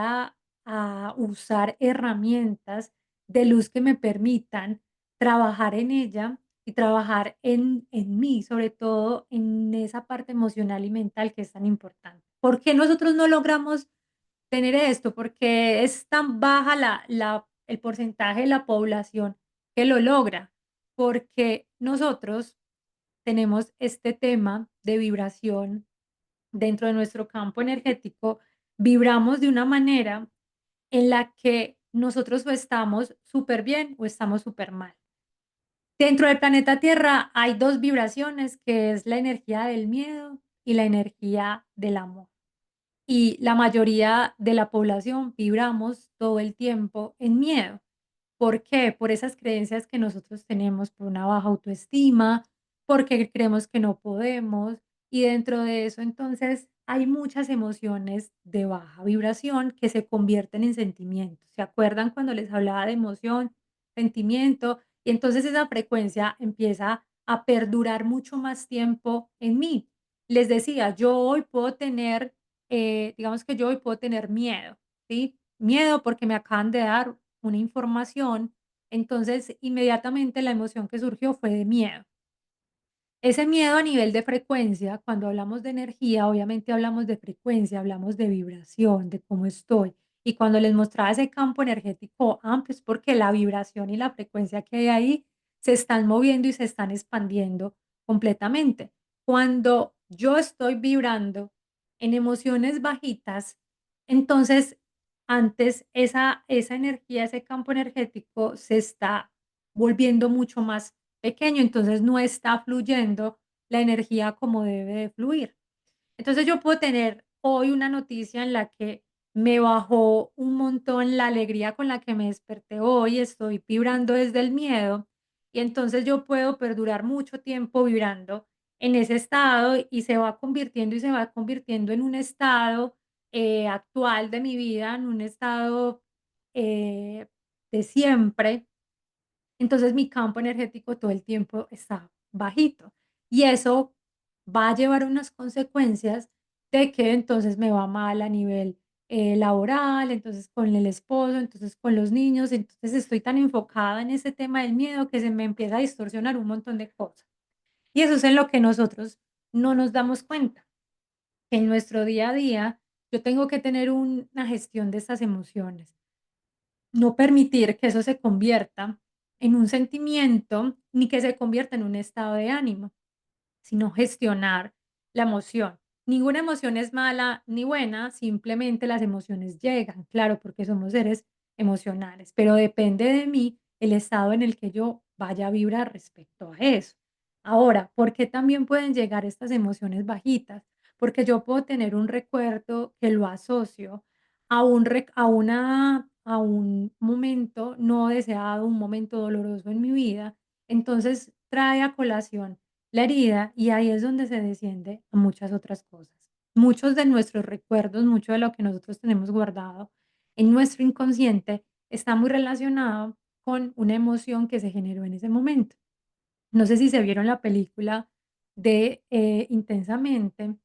a usar herramientas de luz que me permitan trabajar en ella y trabajar en mí, sobre todo en esa parte emocional y mental que es tan importante. ¿Por qué nosotros no logramos tener esto, porque es tan baja el porcentaje de la población que lo logra, porque nosotros tenemos este tema de vibración dentro de nuestro campo energético, vibramos de una manera en la que nosotros o estamos súper bien o estamos súper mal. Dentro del planeta Tierra hay 2 vibraciones, que es la energía del miedo y la energía del amor. Y la mayoría de la población vibramos todo el tiempo en miedo. ¿Por qué? Por esas creencias que nosotros tenemos, por una baja autoestima, porque creemos que no podemos. Y dentro de eso, entonces, hay muchas emociones de baja vibración que se convierten en sentimientos. ¿Se acuerdan cuando les hablaba de emoción, sentimiento? Y entonces esa frecuencia empieza a perdurar mucho más tiempo en mí. Les decía, yo hoy puedo tener, digamos que yo hoy puedo tener miedo, ¿sí? Miedo porque me acaban de dar una información, entonces inmediatamente la emoción que surgió fue de miedo. Ese miedo a nivel de frecuencia, cuando hablamos de energía, obviamente hablamos de frecuencia, hablamos de vibración, de cómo estoy. Y cuando les mostraba ese campo energético amplio, es porque la vibración y la frecuencia que hay ahí se están moviendo y se están expandiendo completamente. Cuando yo estoy vibrando en emociones bajitas, entonces antes esa energía, ese campo energético se está volviendo mucho más pequeño, entonces no está fluyendo la energía como debe de fluir. Entonces yo puedo tener hoy una noticia en la que me bajó un montón la alegría con la que me desperté hoy, estoy vibrando desde el miedo y entonces yo puedo perdurar mucho tiempo vibrando en ese estado y se va convirtiendo y se va convirtiendo en un estado actual de mi vida, en un estado eh, de siempre, entonces mi campo energético todo el tiempo está bajito y eso va a llevar unas consecuencias de que entonces me va mal a nivel laboral, entonces con el esposo, entonces con los niños, entonces estoy tan enfocada en ese tema del miedo que se me empieza a distorsionar un montón de cosas. Y eso es en lo que nosotros no nos damos cuenta, que en nuestro día a día yo tengo que tener una gestión de estas emociones, no permitir que eso se convierta en un sentimiento ni que se convierta en un estado de ánimo, sino gestionar la emoción. Ninguna emoción es mala ni buena, simplemente las emociones llegan, claro, porque somos seres emocionales, pero depende de mí el estado en el que yo vaya a vibrar respecto a eso. Ahora, ¿por qué también pueden llegar estas emociones bajitas? Porque yo puedo tener un recuerdo que lo asocio a un momento no deseado, un momento doloroso en mi vida, entonces trae a colación la herida y ahí es donde se desciende a muchas otras cosas. Muchos de nuestros recuerdos, mucho de lo que nosotros tenemos guardado en nuestro inconsciente está muy relacionado con una emoción que se generó en ese momento. No sé si se vieron la película de Intensamente,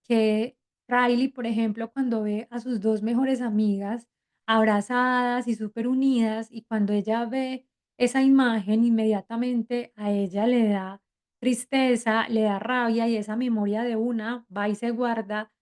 que Riley, por ejemplo, cuando ve a sus 2 mejores amigas abrazadas y súper unidas, y cuando ella ve esa imagen, inmediatamente a ella le da tristeza, le da rabia, y esa memoria de una va y se guarda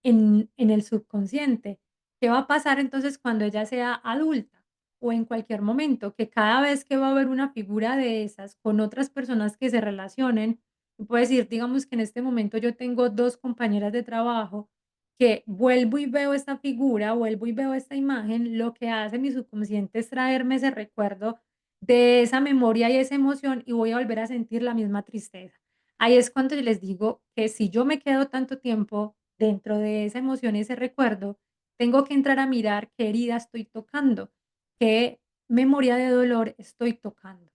en el subconsciente. ¿Qué va a pasar entonces cuando ella sea adulta o en cualquier momento? Que cada vez que va a haber una figura de esas con otras personas que se relacionen, puede decir, digamos que en este momento yo tengo 2 compañeras de trabajo que vuelvo y veo esta figura, vuelvo y veo esta imagen, lo que hace mi subconsciente es traerme ese recuerdo de esa memoria y esa emoción y voy a volver a sentir la misma tristeza. Ahí es cuando yo les digo que si yo me quedo tanto tiempo dentro de esa emoción y ese recuerdo, tengo que entrar a mirar qué herida estoy tocando, qué memoria de dolor estoy tocando.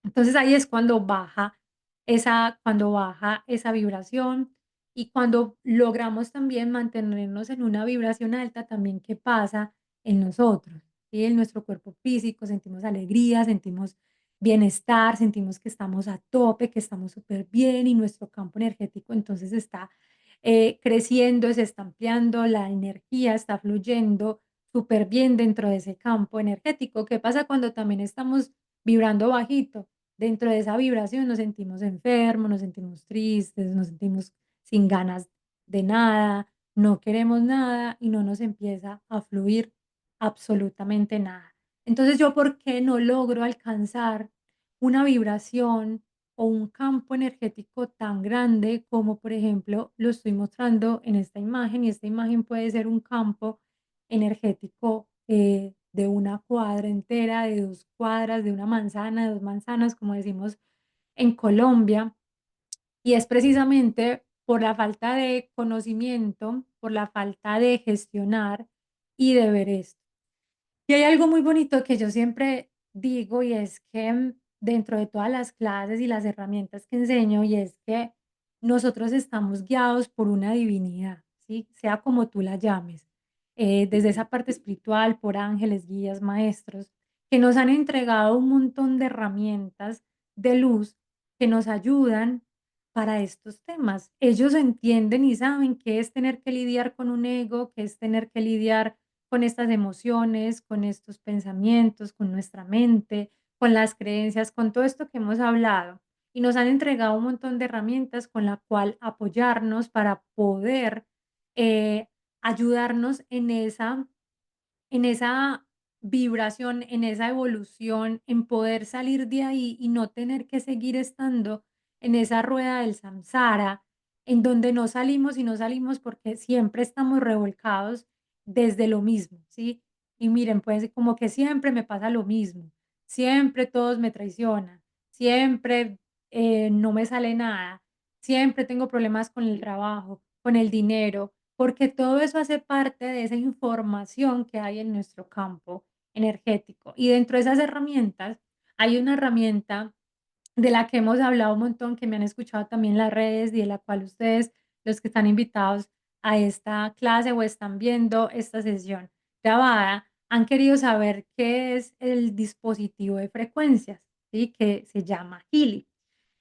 Entonces ahí es cuando baja esa vibración y cuando logramos también mantenernos en una vibración alta, también qué pasa en nosotros, ¿sí? En nuestro cuerpo físico, sentimos alegría, sentimos bienestar, sentimos que estamos a tope, que estamos súper bien y nuestro campo energético entonces está creciendo, se está ampliando, la energía está fluyendo súper bien dentro de ese campo energético. ¿Qué pasa cuando también estamos vibrando bajito? Dentro de esa vibración nos sentimos enfermos, nos sentimos tristes, nos sentimos sin ganas de nada, no queremos nada y no nos empieza a fluir absolutamente nada. Entonces, ¿yo por qué no logro alcanzar una vibración o un campo energético tan grande como, por ejemplo, lo estoy mostrando en esta imagen? Y esta imagen puede ser un campo energético de una cuadra entera, de 2 cuadras, de una manzana, de 2 manzanas, como decimos en Colombia. Y es precisamente por la falta de conocimiento, por la falta de gestionar y de ver esto. Y hay algo muy bonito que yo siempre digo y es que dentro de todas las clases y las herramientas que enseño, y es que nosotros estamos guiados por una divinidad, ¿sí? Sea como tú la llames, desde esa parte espiritual, por ángeles, guías, maestros, que nos han entregado un montón de herramientas de luz que nos ayudan para estos temas. Ellos entienden y saben qué es tener que lidiar con un ego, qué es tener que lidiar con estas emociones, con estos pensamientos, con nuestra mente, con las creencias, con todo esto que hemos hablado. Y nos han entregado un montón de herramientas con la cual apoyarnos para poder eh, ayudarnos en esa vibración, en esa evolución, en poder salir de ahí y no tener que seguir estando en esa rueda del samsara, en donde no salimos y no salimos porque siempre estamos revolcados desde lo mismo, ¿sí? Y miren, pues como que siempre me pasa lo mismo, siempre todos me traicionan, siempre no me sale nada, siempre tengo problemas con el trabajo, con el dinero, porque todo eso hace parte de esa información que hay en nuestro campo energético. Y dentro de esas herramientas, hay una herramienta de la que hemos hablado un montón, que me han escuchado también en las redes y de la cual ustedes, los que están invitados a esta clase o están viendo esta sesión grabada, han querido saber qué es el dispositivo de frecuencias, ¿sí? Que se llama Healy.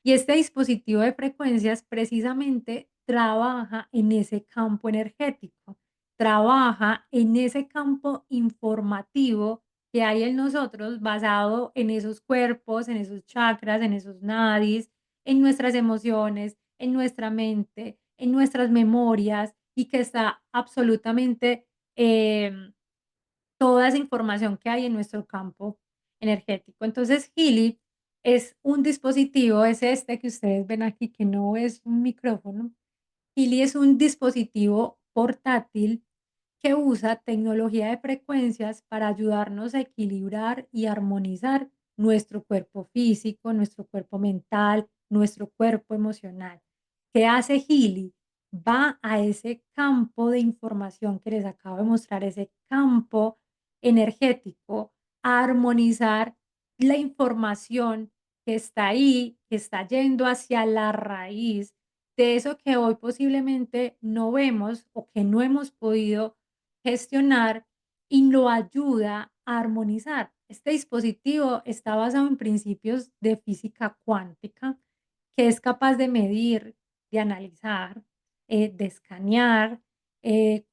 Y este dispositivo de frecuencias precisamente trabaja en ese campo energético, trabaja en ese campo informativo que hay en nosotros basado en esos cuerpos, en esos chakras, en esos nadis, en nuestras emociones, en nuestra mente, en nuestras memorias y que está absolutamente toda esa información que hay en nuestro campo energético. Entonces, Healy es un dispositivo, es este que ustedes ven aquí, que no es un micrófono. Healy es un dispositivo portátil que usa tecnología de frecuencias para ayudarnos a equilibrar y armonizar nuestro cuerpo físico, nuestro cuerpo mental, nuestro cuerpo emocional. ¿Qué hace Healy? Va a ese campo de información que les acabo de mostrar, ese campo energético, a armonizar la información que está ahí, que está yendo hacia la raíz de eso que hoy posiblemente no vemos o que no hemos podido gestionar y lo ayuda a armonizar. Este dispositivo está basado en principios de física cuántica, que es capaz de medir, de analizar, de escanear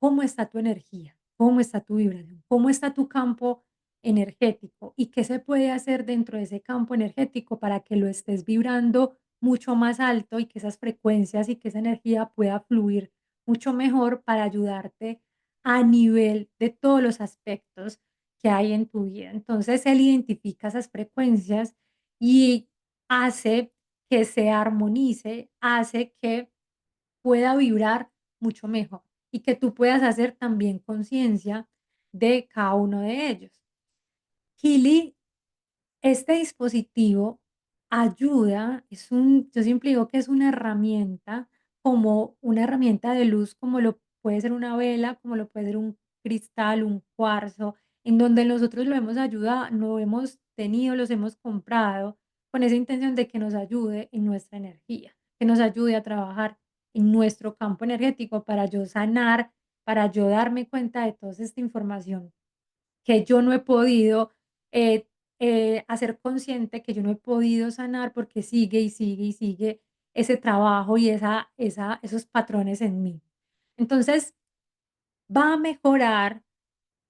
cómo está tu energía, cómo está tu vibración, cómo está tu campo energético y qué se puede hacer dentro de ese campo energético para que lo estés vibrando mucho más alto y que esas frecuencias y que esa energía pueda fluir mucho mejor para ayudarte a nivel de todos los aspectos que hay en tu vida. Entonces, él identifica esas frecuencias y hace que se armonice, hace que pueda vibrar mucho mejor y que tú puedas hacer también conciencia de cada uno de ellos. Kili, este dispositivo ayuda, yo siempre digo que es una herramienta, como una herramienta de luz, como lo puede ser una vela, como lo puede ser un cristal, un cuarzo, en donde nosotros lo hemos ayudado, lo hemos tenido, los hemos comprado con esa intención de que nos ayude en nuestra energía, que nos ayude a trabajar en nuestro campo energético para yo sanar, para yo darme cuenta de toda esta información que yo no he podido eh, hacer consciente, que yo no he podido sanar porque sigue y sigue y sigue ese trabajo y esos patrones en mí. Entonces, va a mejorar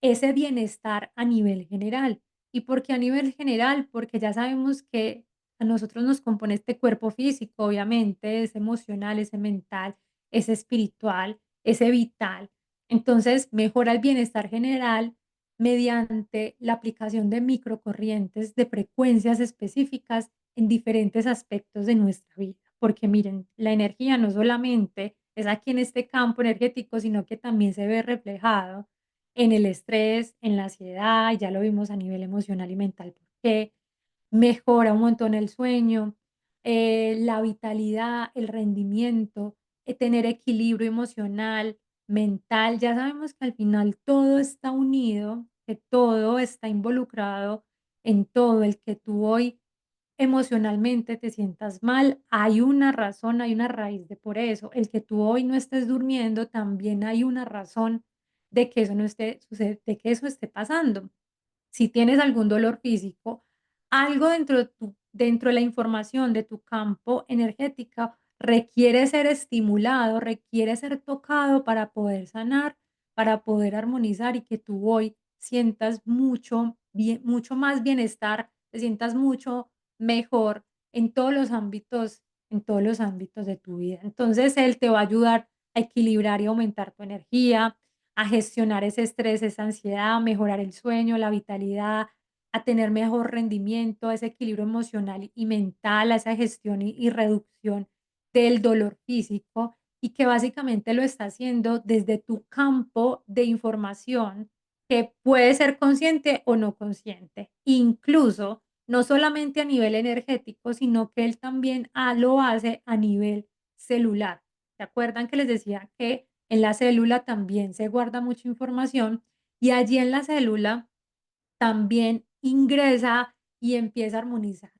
ese bienestar a nivel general. ¿Y por qué a nivel general? Porque ya sabemos que a nosotros nos compone este cuerpo físico, obviamente, es emocional, es mental, es espiritual, ese vital. Entonces, mejora el bienestar general mediante la aplicación de microcorrientes de frecuencias específicas en diferentes aspectos de nuestra vida. Porque miren, la energía no solamente es aquí en este campo energético, sino que también se ve reflejado en el estrés, en la ansiedad, ya lo vimos a nivel emocional y mental, porque mejora un montón el sueño, la vitalidad, el rendimiento, tener equilibrio emocional, mental. Ya sabemos que al final todo está unido, que todo está involucrado en todo. El que tú hoy emocionalmente te sientas mal, hay una razón, hay una raíz de por eso. El que tú hoy no estés durmiendo, también hay una razón de que eso no esté de que eso esté pasando. Si tienes algún dolor físico, algo dentro de la información de tu campo energética requiere ser estimulado, requiere ser tocado para poder sanar, para poder armonizar y que tú hoy sientas mucho más bienestar, te sientas mucho mejor en todos los ámbitos de tu vida. Entonces, él te va a ayudar a equilibrar y aumentar tu energía, a gestionar ese estrés, esa ansiedad, a mejorar el sueño, la vitalidad, a tener mejor rendimiento, a ese equilibrio emocional y mental, a esa gestión y reducción del dolor físico y que básicamente lo está haciendo desde tu campo de información que puede ser consciente o no consciente. Incluso, no solamente a nivel energético, sino que él también lo hace a nivel celular. ¿Se acuerdan que les decía que en la célula también se guarda mucha información y allí en la célula también ingresa y empieza a armonizar?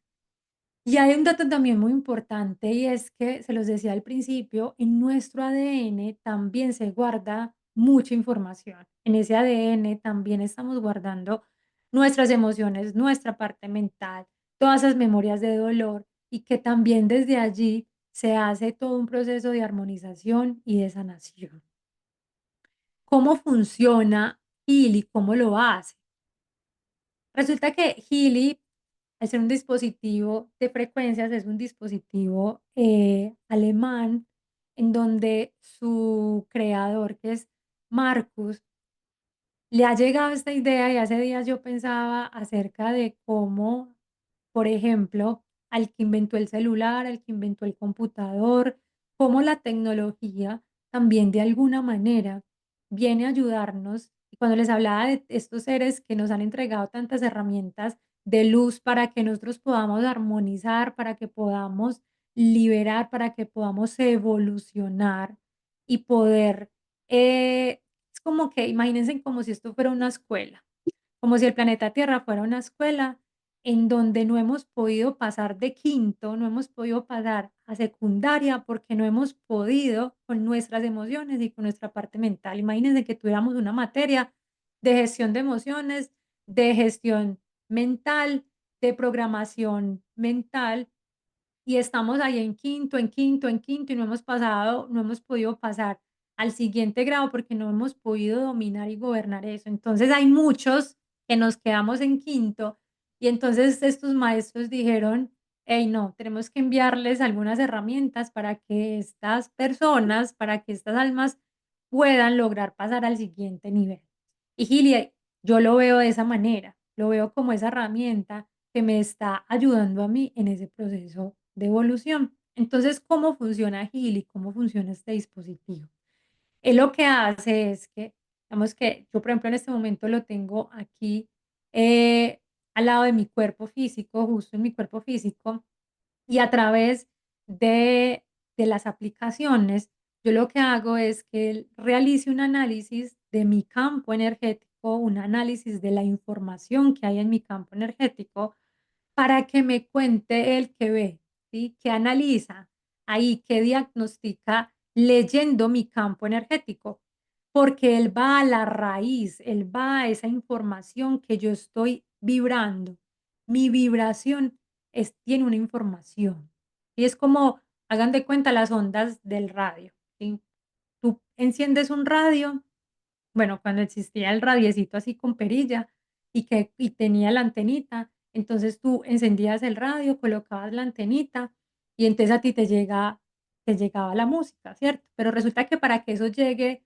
Y hay un dato también muy importante y es que, se los decía al principio, en nuestro ADN también se guarda mucha información. En ese ADN también estamos guardando nuestras emociones, nuestra parte mental, todas esas memorias de dolor y que también desde allí se hace todo un proceso de armonización y de sanación. ¿Cómo funciona Healy? ¿Cómo lo hace? Resulta que Healy, al ser un dispositivo de frecuencias, es un dispositivo alemán en donde su creador, que es Marcus, le ha llegado esta idea y hace días yo pensaba acerca de cómo, por ejemplo, al que inventó el celular, al que inventó el computador, cómo la tecnología también de alguna manera viene a ayudarnos. Y cuando les hablaba de estos seres que nos han entregado tantas herramientas de luz para que nosotros podamos armonizar, para que podamos liberar, para que podamos evolucionar y poder es como que imagínense como si esto fuera una escuela, como si el planeta Tierra fuera una escuela en donde no hemos podido pasar de quinto, no hemos podido pasar a secundaria porque no hemos podido con nuestras emociones y con nuestra parte mental. Imagínense que tuviéramos una materia de gestión de emociones, de gestión mental, de programación mental y estamos ahí en quinto, en quinto, en quinto y no hemos podido pasar al siguiente grado porque no hemos podido dominar y gobernar eso. Entonces hay muchos que nos quedamos en quinto y entonces estos maestros dijeron, hey, no, tenemos que enviarles algunas herramientas para que estas personas, para que estas almas puedan lograr pasar al siguiente nivel. Y Gilia, yo lo veo de esa manera, lo veo como esa herramienta que me está ayudando a mí en ese proceso de evolución. Entonces, ¿cómo funciona Healy? ¿Cómo funciona este dispositivo? Él lo que hace es que, digamos que yo, por ejemplo, en este momento lo tengo aquí al lado de mi cuerpo físico, justo en mi cuerpo físico, y a través de, de las aplicaciones, yo lo que hago es que él realice un análisis de mi campo energético, un análisis de la información que hay en mi campo energético para que me cuente el que ve, ¿sí? Que analiza ahí, que diagnostica leyendo mi campo energético, porque él va a la raíz, él va a esa información que yo estoy vibrando. Mi vibración tiene una información. Y es como, hagan de cuenta las ondas del radio, ¿sí? Tú enciendes un radio, bueno, cuando existía el radiecito así con perilla y tenía la antenita, entonces tú encendías el radio, colocabas la antenita y entonces a ti te llega te llegaba la música, ¿cierto? Pero resulta que para que eso llegue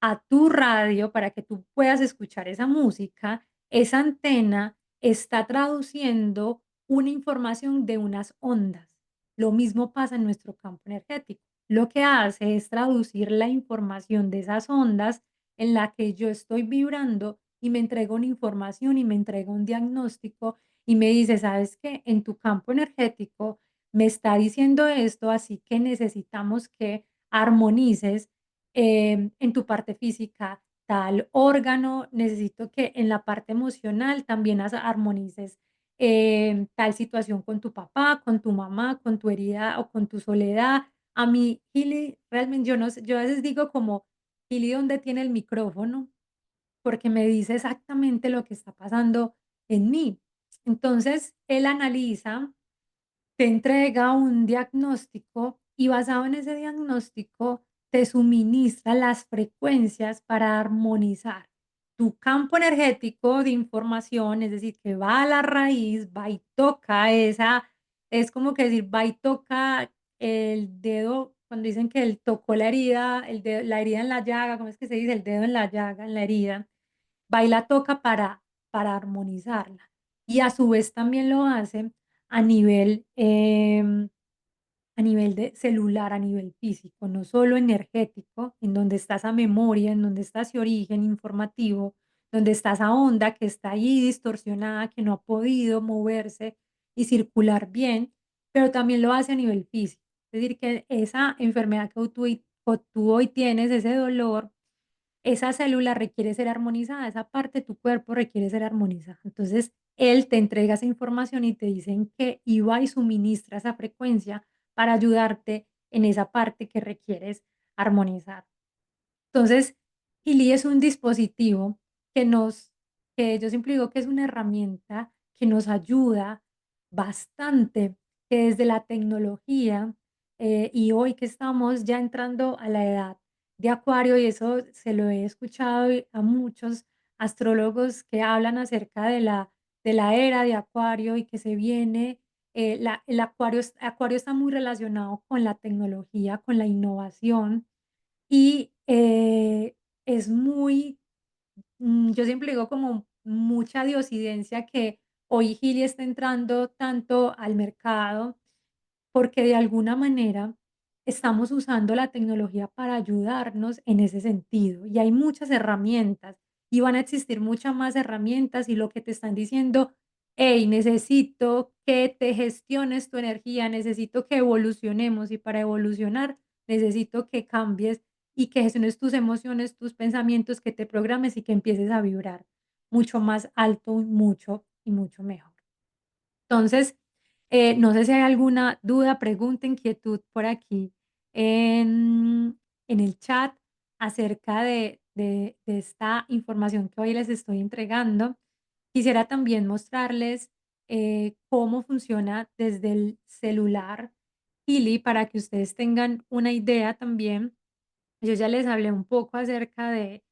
a tu radio, para que tú puedas escuchar esa música, esa antena está traduciendo una información de unas ondas. Lo mismo pasa en nuestro campo energético. Lo que hace es traducir la información de esas ondas en la que yo estoy vibrando y me entrega una información y me entrega un diagnóstico y me dice, ¿sabes qué? En tu campo energético me está diciendo esto, así que necesitamos que armonices en tu parte física tal órgano, necesito que en la parte emocional también armonices tal situación con tu papá, con tu mamá, con tu herida o con tu soledad. A mí, Gili, realmente yo no sé, yo a veces digo como, Gili, ¿dónde tiene el micrófono? Porque me dice exactamente lo que está pasando en mí. Entonces, él analiza, te entrega un diagnóstico y basado en ese diagnóstico te suministra las frecuencias para armonizar tu campo energético de información, es decir, que va a la raíz, va y toca esa, es como que decir, va y toca el dedo, cuando dicen que él tocó la herida, la herida en la llaga, ¿cómo es que se dice? El dedo en la llaga, en la herida, va y la toca para armonizarla. Y a su vez también lo hace a nivel, a nivel de celular, a nivel físico, no solo energético, en donde está esa memoria, en donde está ese origen informativo, donde está esa onda que está ahí distorsionada, que no ha podido moverse y circular bien, pero también lo hace a nivel físico. Es decir, que esa enfermedad que tú hoy tienes, ese dolor, esa célula requiere ser armonizada, esa parte de tu cuerpo requiere ser armonizada. Entonces, él te entrega esa información y te dicen que iba y suministra esa frecuencia para ayudarte en esa parte que requieres armonizar. Entonces, Ili es un dispositivo que que yo siempre digo que es una herramienta que nos ayuda bastante, que desde la tecnología, y hoy que estamos ya entrando a la edad de Acuario, y eso se lo he escuchado a muchos astrólogos que hablan acerca de la era de Acuario y que se viene, el Acuario, Acuario está muy relacionado con la tecnología, con la innovación, y, es muy, yo siempre digo como mucha diosidencia que hoy Gili está entrando tanto al mercado, porque de alguna manera estamos usando la tecnología para ayudarnos en ese sentido. Y hay muchas herramientas y van a existir muchas más herramientas y lo que te están diciendo, hey, necesito que te gestiones tu energía, necesito que evolucionemos y para evolucionar necesito que cambies y que gestiones tus emociones, tus pensamientos, que te programes y que empieces a vibrar mucho más alto, mucho y mucho mejor. Entonces, no sé si hay alguna duda, pregunta, inquietud por aquí en el chat acerca de esta información que hoy les estoy entregando. Quisiera también mostrarles cómo funciona desde el celular Kili para que ustedes tengan una idea también. Yo ya les hablé un poco acerca de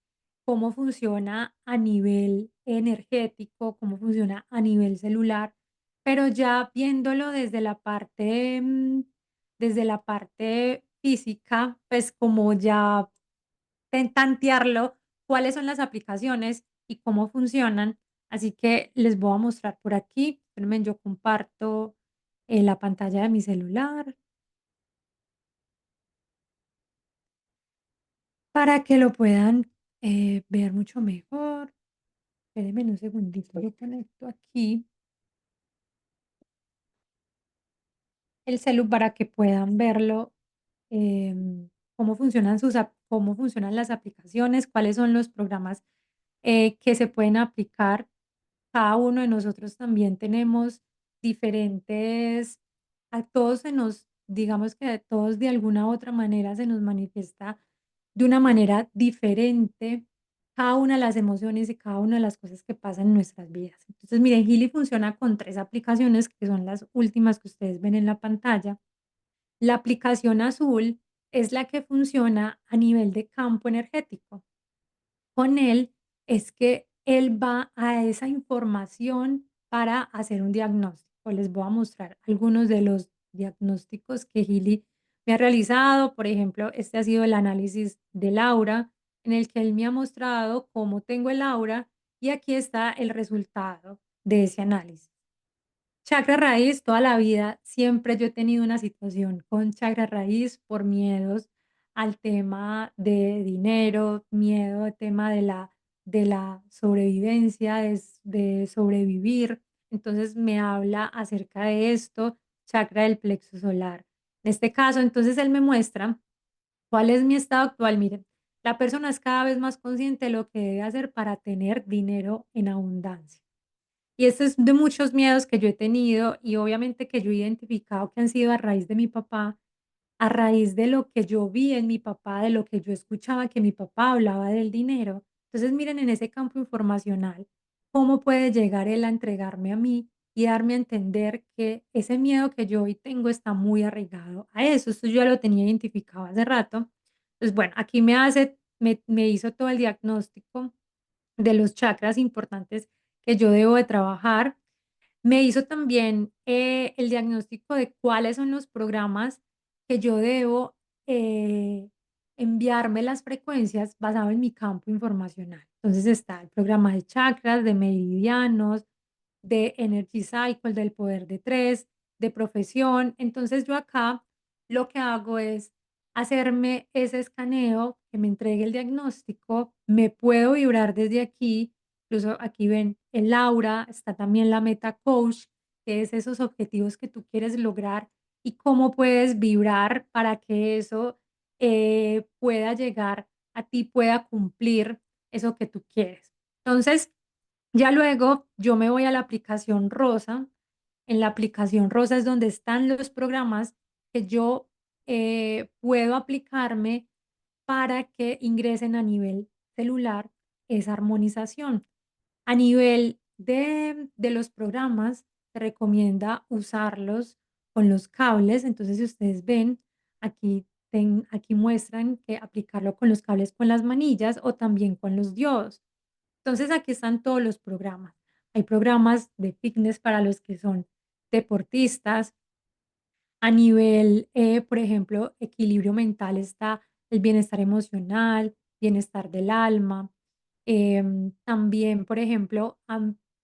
cómo funciona a nivel energético, cómo funciona a nivel celular, pero ya viéndolo desde la parte física, pues como ya tantearlo, cuáles son las aplicaciones y cómo funcionan. Así que les voy a mostrar por aquí. Espérenme, yo comparto la pantalla de mi celular para que lo puedan ver mucho mejor. Espérenme un segundito, yo conecto aquí el celu para que puedan verlo, cómo funcionan cómo funcionan las aplicaciones, cuáles son los programas que se pueden aplicar. Cada uno de nosotros también tenemos diferentes, a todos se nos, digamos que a todos de alguna u otra manera se nos manifiesta de una manera diferente cada una de las emociones y cada una de las cosas que pasan en nuestras vidas. Entonces, miren, Gili funciona con 3 aplicaciones que son las últimas que ustedes ven en la pantalla. La aplicación azul es la que funciona a nivel de campo energético. Con él es que él va a esa información para hacer un diagnóstico. Les voy a mostrar algunos de los diagnósticos que Gili me ha realizado. Por ejemplo, este ha sido el análisis del aura, en el que él me ha mostrado cómo tengo el aura y aquí está el resultado de ese análisis. Chakra raíz, toda la vida siempre yo he tenido una situación con chakra raíz por miedos al tema de dinero, miedo al tema de la sobrevivencia, de sobrevivir. Entonces me habla acerca de esto, chakra del plexo solar. En este caso, entonces él me muestra cuál es mi estado actual. Miren, la persona es cada vez más consciente de lo que debe hacer para tener dinero en abundancia. Y esto es de muchos miedos que yo he tenido y obviamente que yo he identificado que han sido a raíz de mi papá, a raíz de lo que yo vi en mi papá, de lo que yo escuchaba que mi papá hablaba del dinero. Entonces, miren en ese campo informacional, cómo puede llegar él a entregarme a mí y darme a entender que ese miedo que yo hoy tengo está muy arraigado a eso. Esto yo ya lo tenía identificado hace rato. Pues bueno, aquí me hizo todo el diagnóstico de los chakras importantes que yo debo de trabajar. Me hizo también el diagnóstico de cuáles son los programas que yo debo enviarme las frecuencias basado en mi campo informacional. Entonces está el programa de chakras, de meridianos, de Energy Cycle, del poder de tres, de profesión. Entonces yo acá lo que hago es hacerme ese escaneo, que me entregue el diagnóstico, me puedo vibrar desde aquí, incluso aquí ven el aura, está también la meta coach, que es esos objetivos que tú quieres lograr y cómo puedes vibrar para que eso pueda llegar a ti, pueda cumplir eso que tú quieres. Entonces, ya luego yo me voy a la aplicación rosa. En la aplicación rosa es donde están los programas que yo puedo aplicarme para que ingresen a nivel celular esa armonización. A nivel de los programas, se recomienda usarlos con los cables. Entonces, si ustedes ven, aquí muestran que aplicarlo con los cables con las manillas o también con los diodos. Entonces, aquí están todos los programas. Hay programas de fitness para los que son deportistas. A nivel, por ejemplo, equilibrio mental está el bienestar emocional, bienestar del alma. También, por ejemplo,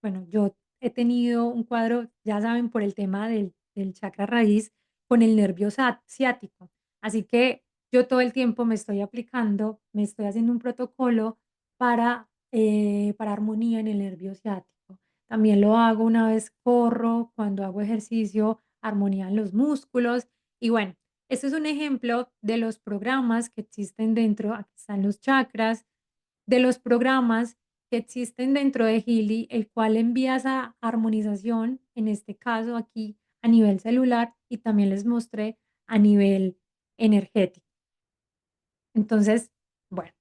bueno, yo he tenido un cuadro, ya saben, por el tema del chakra raíz con el nervio ciático. Así que yo todo el tiempo me estoy aplicando, me estoy haciendo un protocolo para armonía en el nervio ciático. También lo hago una vez corro, cuando hago ejercicio, armonía en los músculos. Y bueno, este es un ejemplo de los programas que existen dentro, aquí están los chakras, de los programas que existen dentro de Healy, el cual envía esa armonización, en este caso aquí a nivel celular y también les mostré a nivel energético. Entonces, bueno,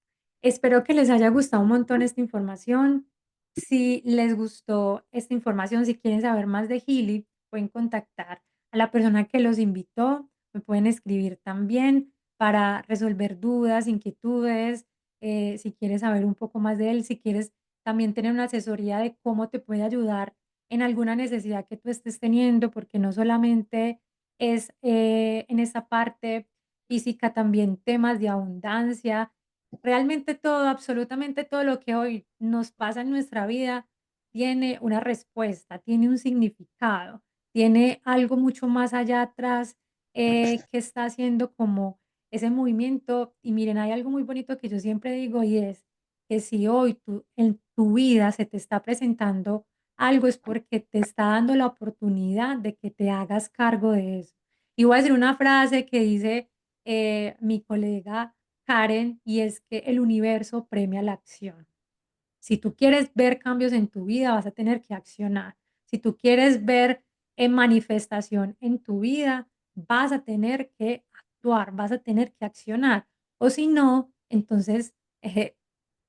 espero que les haya gustado un montón esta información. Si les gustó esta información, si quieren saber más de Healy, pueden contactar a la persona que los invitó. Me pueden escribir también para resolver dudas, inquietudes, si quieres saber un poco más de él, si quieres también tener una asesoría de cómo te puede ayudar en alguna necesidad que tú estés teniendo, porque no solamente es en esa parte física, también temas de abundancia. Realmente todo, absolutamente todo lo que hoy nos pasa en nuestra vida tiene una respuesta, tiene un significado, tiene algo mucho más allá atrás que está haciendo como ese movimiento. Y miren, hay algo muy bonito que yo siempre digo y es que si hoy en tu vida se te está presentando algo es porque te está dando la oportunidad de que te hagas cargo de eso. Y voy a decir una frase que dice mi colega Karen, y es que el universo premia la acción. Si tú quieres ver cambios en tu vida, vas a tener que accionar. Si tú quieres ver manifestación en tu vida, vas a tener que actuar, vas a tener que accionar. O si no, entonces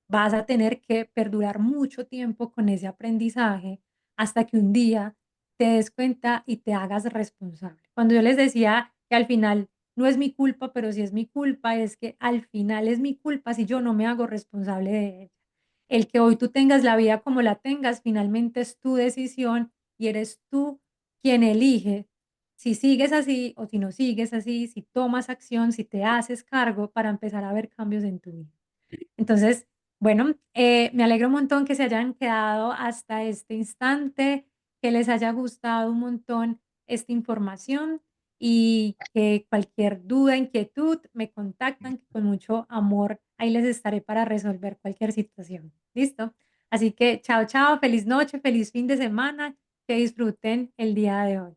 vas a tener que perdurar mucho tiempo con ese aprendizaje hasta que un día te des cuenta y te hagas responsable. Cuando yo les decía que al final no es mi culpa, pero sí es mi culpa, es que al final es mi culpa si yo no me hago responsable de ella. El que hoy tú tengas la vida como la tengas, finalmente es tu decisión y eres tú quien elige si sigues así o si no sigues así, si tomas acción, si te haces cargo para empezar a ver cambios en tu vida. Entonces, bueno, me alegro un montón que se hayan quedado hasta este instante, que les haya gustado un montón esta información y que cualquier duda, inquietud, me contactan, que con mucho amor ahí les estaré para resolver cualquier situación. ¿Listo? Así que chao, chao, feliz noche, feliz fin de semana, que disfruten el día de hoy.